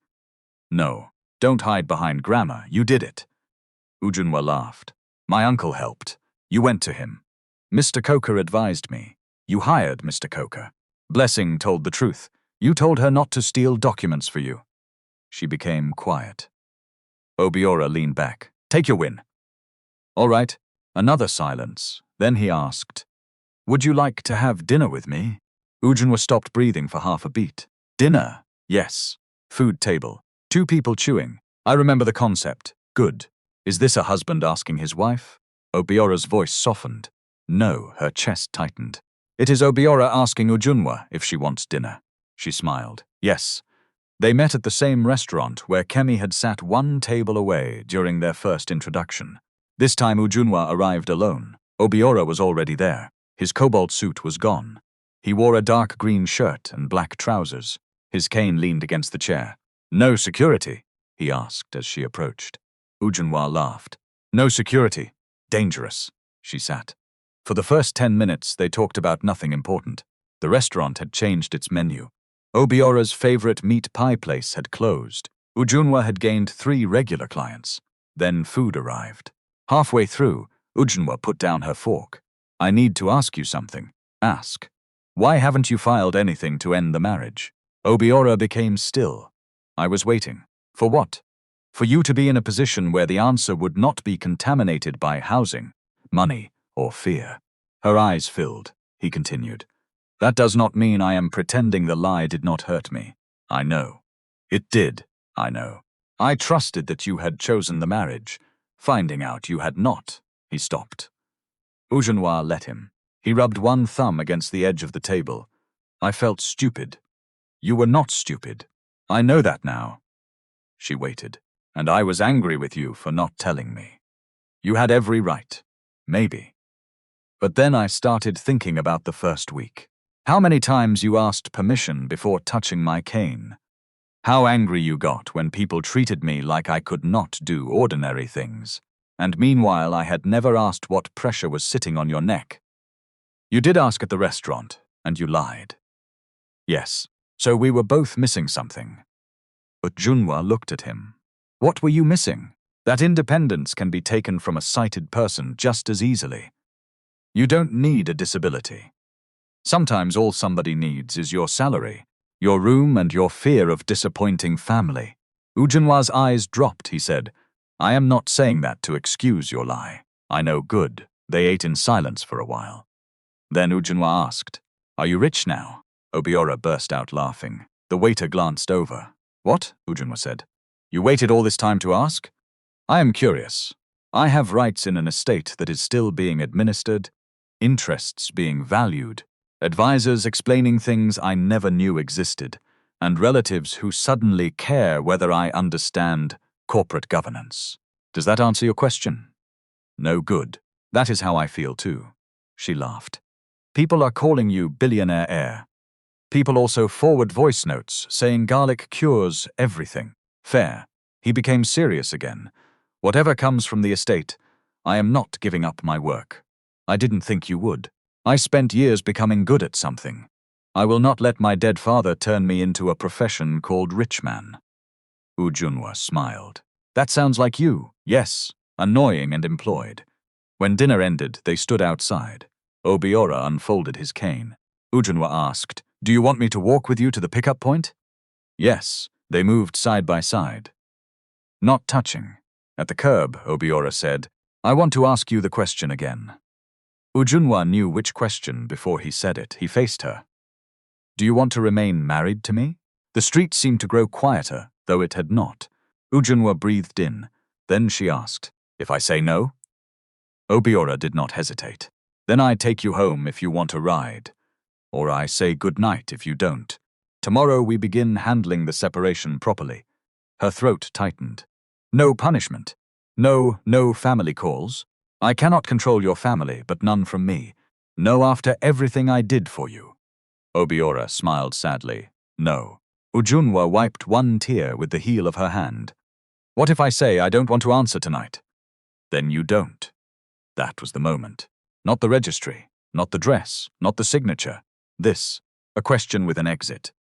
B: "No, don't hide behind grammar. You did it." Ujunwa laughed. "My uncle helped. You went to him. Mr. Coker advised me. You hired Mr. Coker. Blessing told the truth. You told her not to steal documents for you." She became quiet. Obiora leaned back. "Take your win." "All right." Another silence. Then he asked, "Would you like to have dinner with me?" Ujunwa stopped breathing for half a beat. "Dinner? Yes. Food table. 2 people chewing. I remember the concept. Good. Is this a husband asking his wife?" Obiora's voice softened. No, her chest tightened. "It is Obiora asking Ujunwa if she wants dinner." She smiled. "Yes." They met at the same restaurant where Kemi had sat one table away during their first introduction. This time Ujunwa arrived alone. Obiora was already there. His cobalt suit was gone. He wore a dark green shirt and black trousers. His cane leaned against the chair. "No security?" he asked as she approached. Ujunwa laughed. "No security. Dangerous." She sat. For the first 10 minutes, they talked about nothing important. The restaurant had changed its menu. Obiora's favorite meat pie place had closed. Ujunwa had gained 3 regular clients. Then food arrived. Halfway through, Ujunwa put down her fork. "I need to ask you something." "Ask." "Why haven't you filed anything to end the marriage?" Obiora became still. "I was waiting." "For what?" "For you to be in a position where the answer would not be contaminated by housing, money, or fear." Her eyes filled. He continued. "That does not mean I am pretending the lie did not hurt me. I know. It did, I know. I trusted that you had chosen the marriage. Finding out you had not." He stopped. Ujunwa let him. He rubbed one thumb against the edge of the table. "I felt stupid." "You were not stupid. I know that now." She waited. "And I was angry with you for not telling me. You had every right. Maybe. But then I started thinking about the first week. How many times you asked permission before touching my cane. How angry you got when people treated me like I could not do ordinary things. And meanwhile I had never asked what pressure was sitting on your neck. You did ask at the restaurant, and you lied." "Yes, so we were both missing something." Ujunwa looked at him. "What were you missing? That independence can be taken from a sighted person just as easily. You don't need a disability. Sometimes all somebody needs is your salary, Your room and your fear of disappointing family. Ujunwa's eyes dropped, he said. I am not saying that to excuse your lie. I know good. They ate in silence for a while. Then Ujunwa asked, Are you rich now? Obiora burst out laughing. The waiter glanced over. What? Ujunwa said. You waited all this time to ask? I am curious. I have rights in an estate that is still being administered, interests being valued, advisors explaining things I never knew existed, and relatives who suddenly care whether I understand corporate governance. Does that answer your question? No good. That is how I feel too. She laughed. People are calling you billionaire heir. People also forward voice notes saying garlic cures everything. Fair. He became serious again. Whatever comes from the estate, I am not giving up my work. I didn't think you would. I spent years becoming good at something. I will not let my dead father turn me into a profession called rich man. Ujunwa smiled. That sounds like you. Yes, annoying and employed. When dinner ended, they stood outside. Obiora unfolded his cane. Ujunwa asked, Do you want me to walk with you to the pickup point? Yes. They moved side by side. Not touching. At the curb, Obiora said, I want to ask you the question again. Ujunwa knew which question before he said it. He faced her. Do you want to remain married to me? The street seemed to grow quieter, though it had not. Ujunwa breathed in. Then she asked, If I say no? Obiora did not hesitate. Then I take you home if you want a ride. Or I say good night if you don't. Tomorrow we begin handling the separation properly. Her throat tightened. No punishment. No family calls. I cannot control your family, but none from me. No after everything I did for you. Obiora smiled sadly. No. Ujunwa wiped one tear with the heel of her hand. What if I say I don't want to answer tonight? Then you don't. That was the moment. Not the registry, not the dress, not the signature. This, a question with an exit.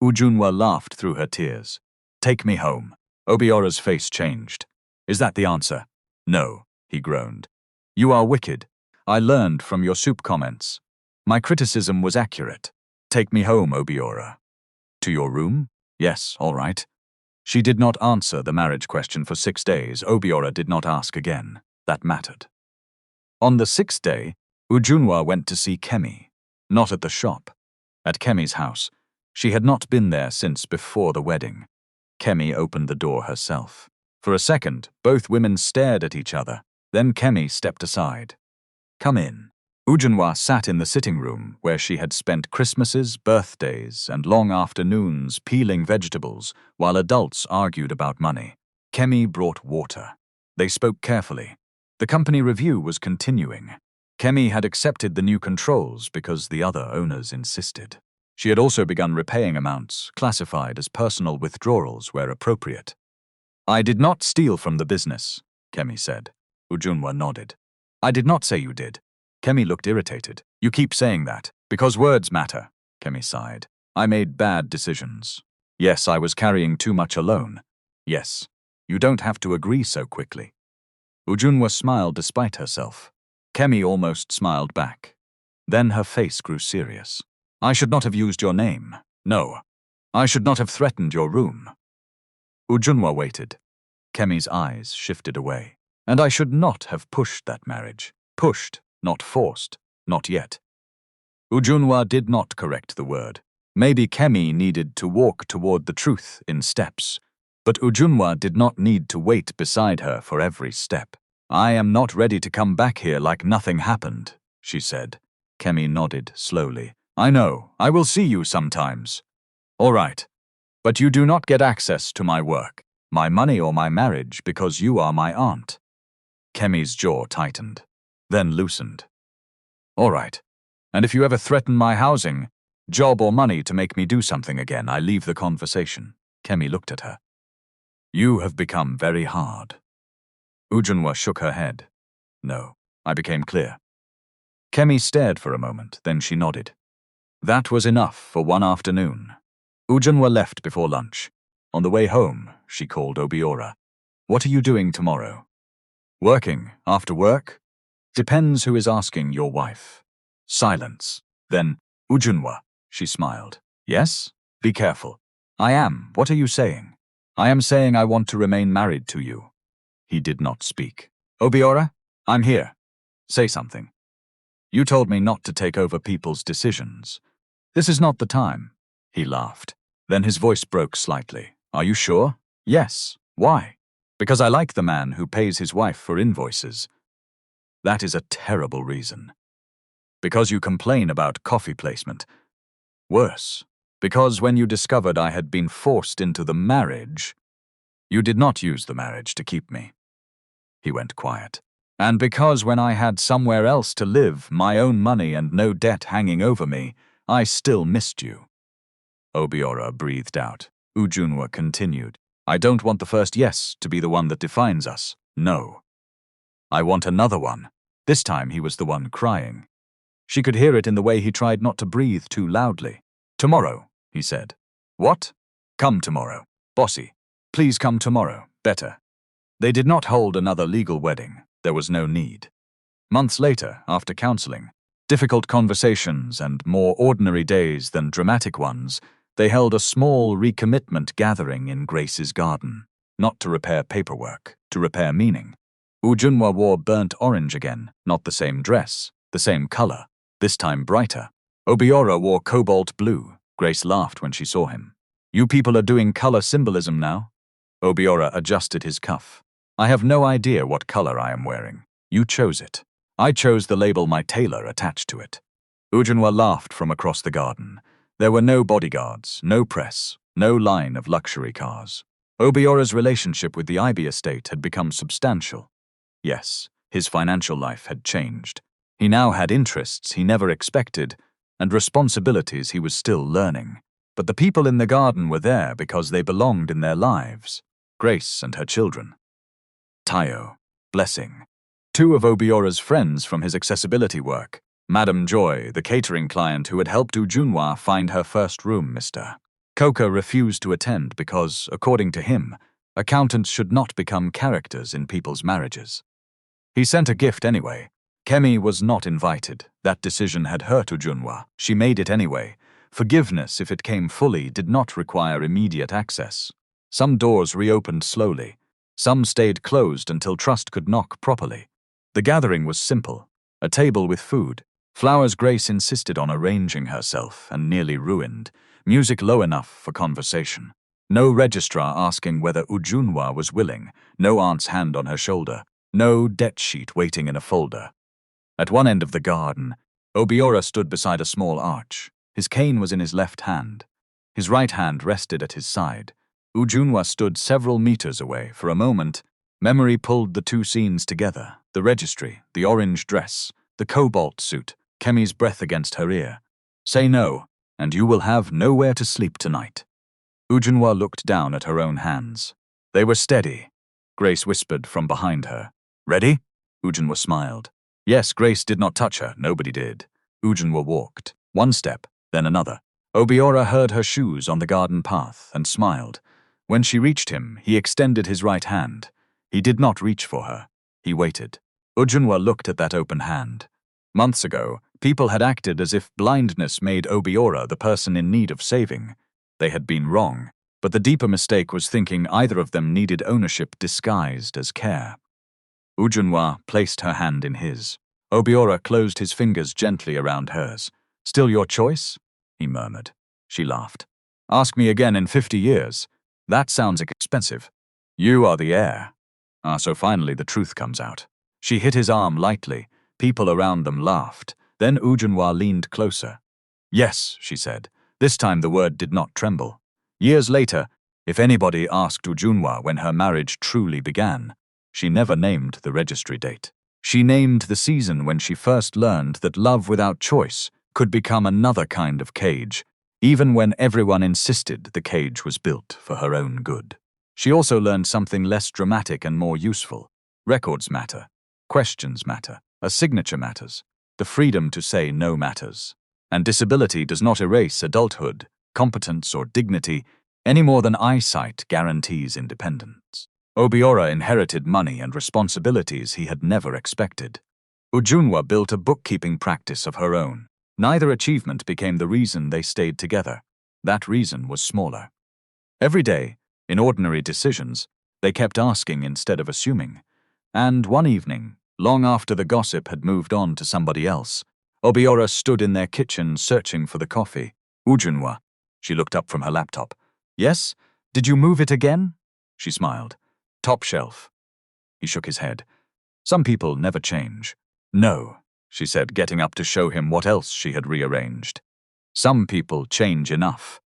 B: Ujunwa laughed through her tears. Take me home. Obiora's face changed. Is that the answer? No, he groaned. You are wicked. I learned from your soup comments. My criticism was accurate. Take me home, Obiora. To your room? Yes, all right. She did not answer the marriage question for 6 days. Obiora did not ask again. That mattered. On the 6th day, Ujunwa went to see Kemi. Not at the shop. At Kemi's house. She had not been there since before the wedding. Kemi opened the door herself. For a second, both women stared at each other. Then Kemi stepped aside. Come in. Ujunwa sat in the sitting room where she had spent Christmases, birthdays, and long afternoons peeling vegetables while adults argued about money. Kemi brought water. They spoke carefully. The company review was continuing. Kemi had accepted the new controls because the other owners insisted. She had also begun repaying amounts classified as personal withdrawals where appropriate. I did not steal from the business, Kemi said. Ujunwa nodded. I did not say you did. Kemi looked irritated. You keep saying that. Because words matter, Kemi sighed. I made bad decisions. Yes, I was carrying too much alone. Yes. You don't have to agree so quickly. Ujunwa smiled despite herself. Kemi almost smiled back. Then her face grew serious. I should not have used your name. No. I should not have threatened your room. Ujunwa waited. Kemi's eyes shifted away. And I should not have pushed that marriage. Pushed, not forced. Not yet. Ujunwa did not correct the word. Maybe Kemi needed to walk toward the truth in steps. But Ujunwa did not need to wait beside her for every step. I am not ready to come back here like nothing happened, she said. Kemi nodded slowly. I know. I will see you sometimes. All right. But you do not get access to my work, my money or my marriage because you are my aunt. Kemi's jaw tightened, then loosened. All right. And if you ever threaten my housing, job or money to make me do something again, I leave the conversation. Kemi looked at her. You have become very hard. Ujunwa shook her head. No, I became clear. Kemi stared for a moment, then she nodded. That was enough for one afternoon. Ujunwa left before lunch. On the way home, she called Obiora. What are you doing tomorrow? Working, after work? Depends who is asking your wife. Silence. Then, Ujunwa, she smiled. Yes? Be careful. I am. What are you saying? I am saying I want to remain married to you. He did not speak. Obiora, I'm here. Say something. You told me not to take over people's decisions. This is not the time. He laughed. Then his voice broke slightly. Are you sure? Yes. Why? Because I like the man who pays his wife for invoices. That is a terrible reason. Because you complain about coffee placement. Worse, because when you discovered I had been forced into the marriage, you did not use the marriage to keep me. He went quiet. And because when I had somewhere else to live, my own money and no debt hanging over me, I still missed you. Obiora breathed out. Ujunwa continued. I don't want the first yes to be the one that defines us. No. I want another one. This time he was the one crying. She could hear it in the way he tried not to breathe too loudly. Tomorrow, he said. What? Come tomorrow. Bossy. Please come tomorrow. Better. They did not hold another legal wedding. There was no need. Months later, after counseling, difficult conversations and more ordinary days than dramatic ones, they held a small recommitment gathering in Grace's garden. Not to repair paperwork, to repair meaning. Ujunwa wore burnt orange again, not the same dress, the same color, this time brighter. Obiora wore cobalt blue. Grace laughed when she saw him. You people are doing color symbolism now? Obiora adjusted his cuff. I have no idea what color I am wearing. You chose it. I chose the label my tailor attached to it. Ujunwa laughed from across the garden. There were no bodyguards, no press, no line of luxury cars. Obiora's relationship with the Ibe estate had become substantial. Yes, his financial life had changed. He now had interests he never expected, and responsibilities he was still learning. But the people in the garden were there because they belonged in their lives. Grace and her children. Tayo, Blessing. Two of Obiora's friends from his accessibility work. Madam Joy, the catering client who had helped Ujunwa find her first room, Mr. Coca refused to attend because, according to him, accountants should not become characters in people's marriages. He sent a gift anyway. Kemi was not invited. That decision had hurt Ujunwa. She made it anyway. Forgiveness, if it came fully, did not require immediate access. Some doors reopened slowly. Some stayed closed until trust could knock properly. The gathering was simple. A table with food. Flowers Grace insisted on arranging herself and nearly ruined. Music low enough for conversation. No registrar asking whether Ujunwa was willing. No aunt's hand on her shoulder. No debt sheet waiting in a folder. At one end of the garden, Obiora stood beside a small arch. His cane was in his left hand. His right hand rested at his side. Ujunwa stood several meters away. For a moment, memory pulled the two scenes together. The registry, the orange dress, the cobalt suit, Kemi's breath against her ear. Say no, and you will have nowhere to sleep tonight. Ujunwa looked down at her own hands. They were steady. Grace whispered from behind her. Ready? Ujunwa smiled. Yes, Grace did not touch her. Nobody did. Ujunwa walked. One step, then another. Obiora heard her shoes on the garden path and smiled. When she reached him, he extended his right hand. He did not reach for her. He waited. Ujunwa looked at that open hand. Months ago, people had acted as if blindness made Obiora the person in need of saving. They had been wrong, but the deeper mistake was thinking either of them needed ownership disguised as care. Ujunwa placed her hand in his. Obiora closed his fingers gently around hers. Still your choice? He murmured. She laughed. Ask me again in 50 years. That sounds expensive. You are the heir. So finally the truth comes out. She hit his arm lightly. People around them laughed. Then Ujunwa leaned closer. Yes, she said. This time the word did not tremble. Years later, if anybody asked Ujunwa when her marriage truly began, she never named the registry date. She named the season when she first learned that love without choice could become another kind of cage, even when everyone insisted the cage was built for her own good. She also learned something less dramatic and more useful. Records matter. Questions matter. A signature matters. The freedom to say no matters. And disability does not erase adulthood, competence, or dignity any more than eyesight guarantees independence. Obiora inherited money and responsibilities he had never expected. Ujunwa built a bookkeeping practice of her own. Neither achievement became the reason they stayed together. That reason was smaller. Every day, in ordinary decisions, they kept asking instead of assuming. And one evening, long after the gossip had moved on to somebody else, Obiora stood in their kitchen searching for the coffee. Ujunwa. She looked up from her laptop. Yes? Did you move it again? She smiled. Top shelf. He shook his head. Some people never change. No, she said, getting up to show him what else she had rearranged. Some people change enough.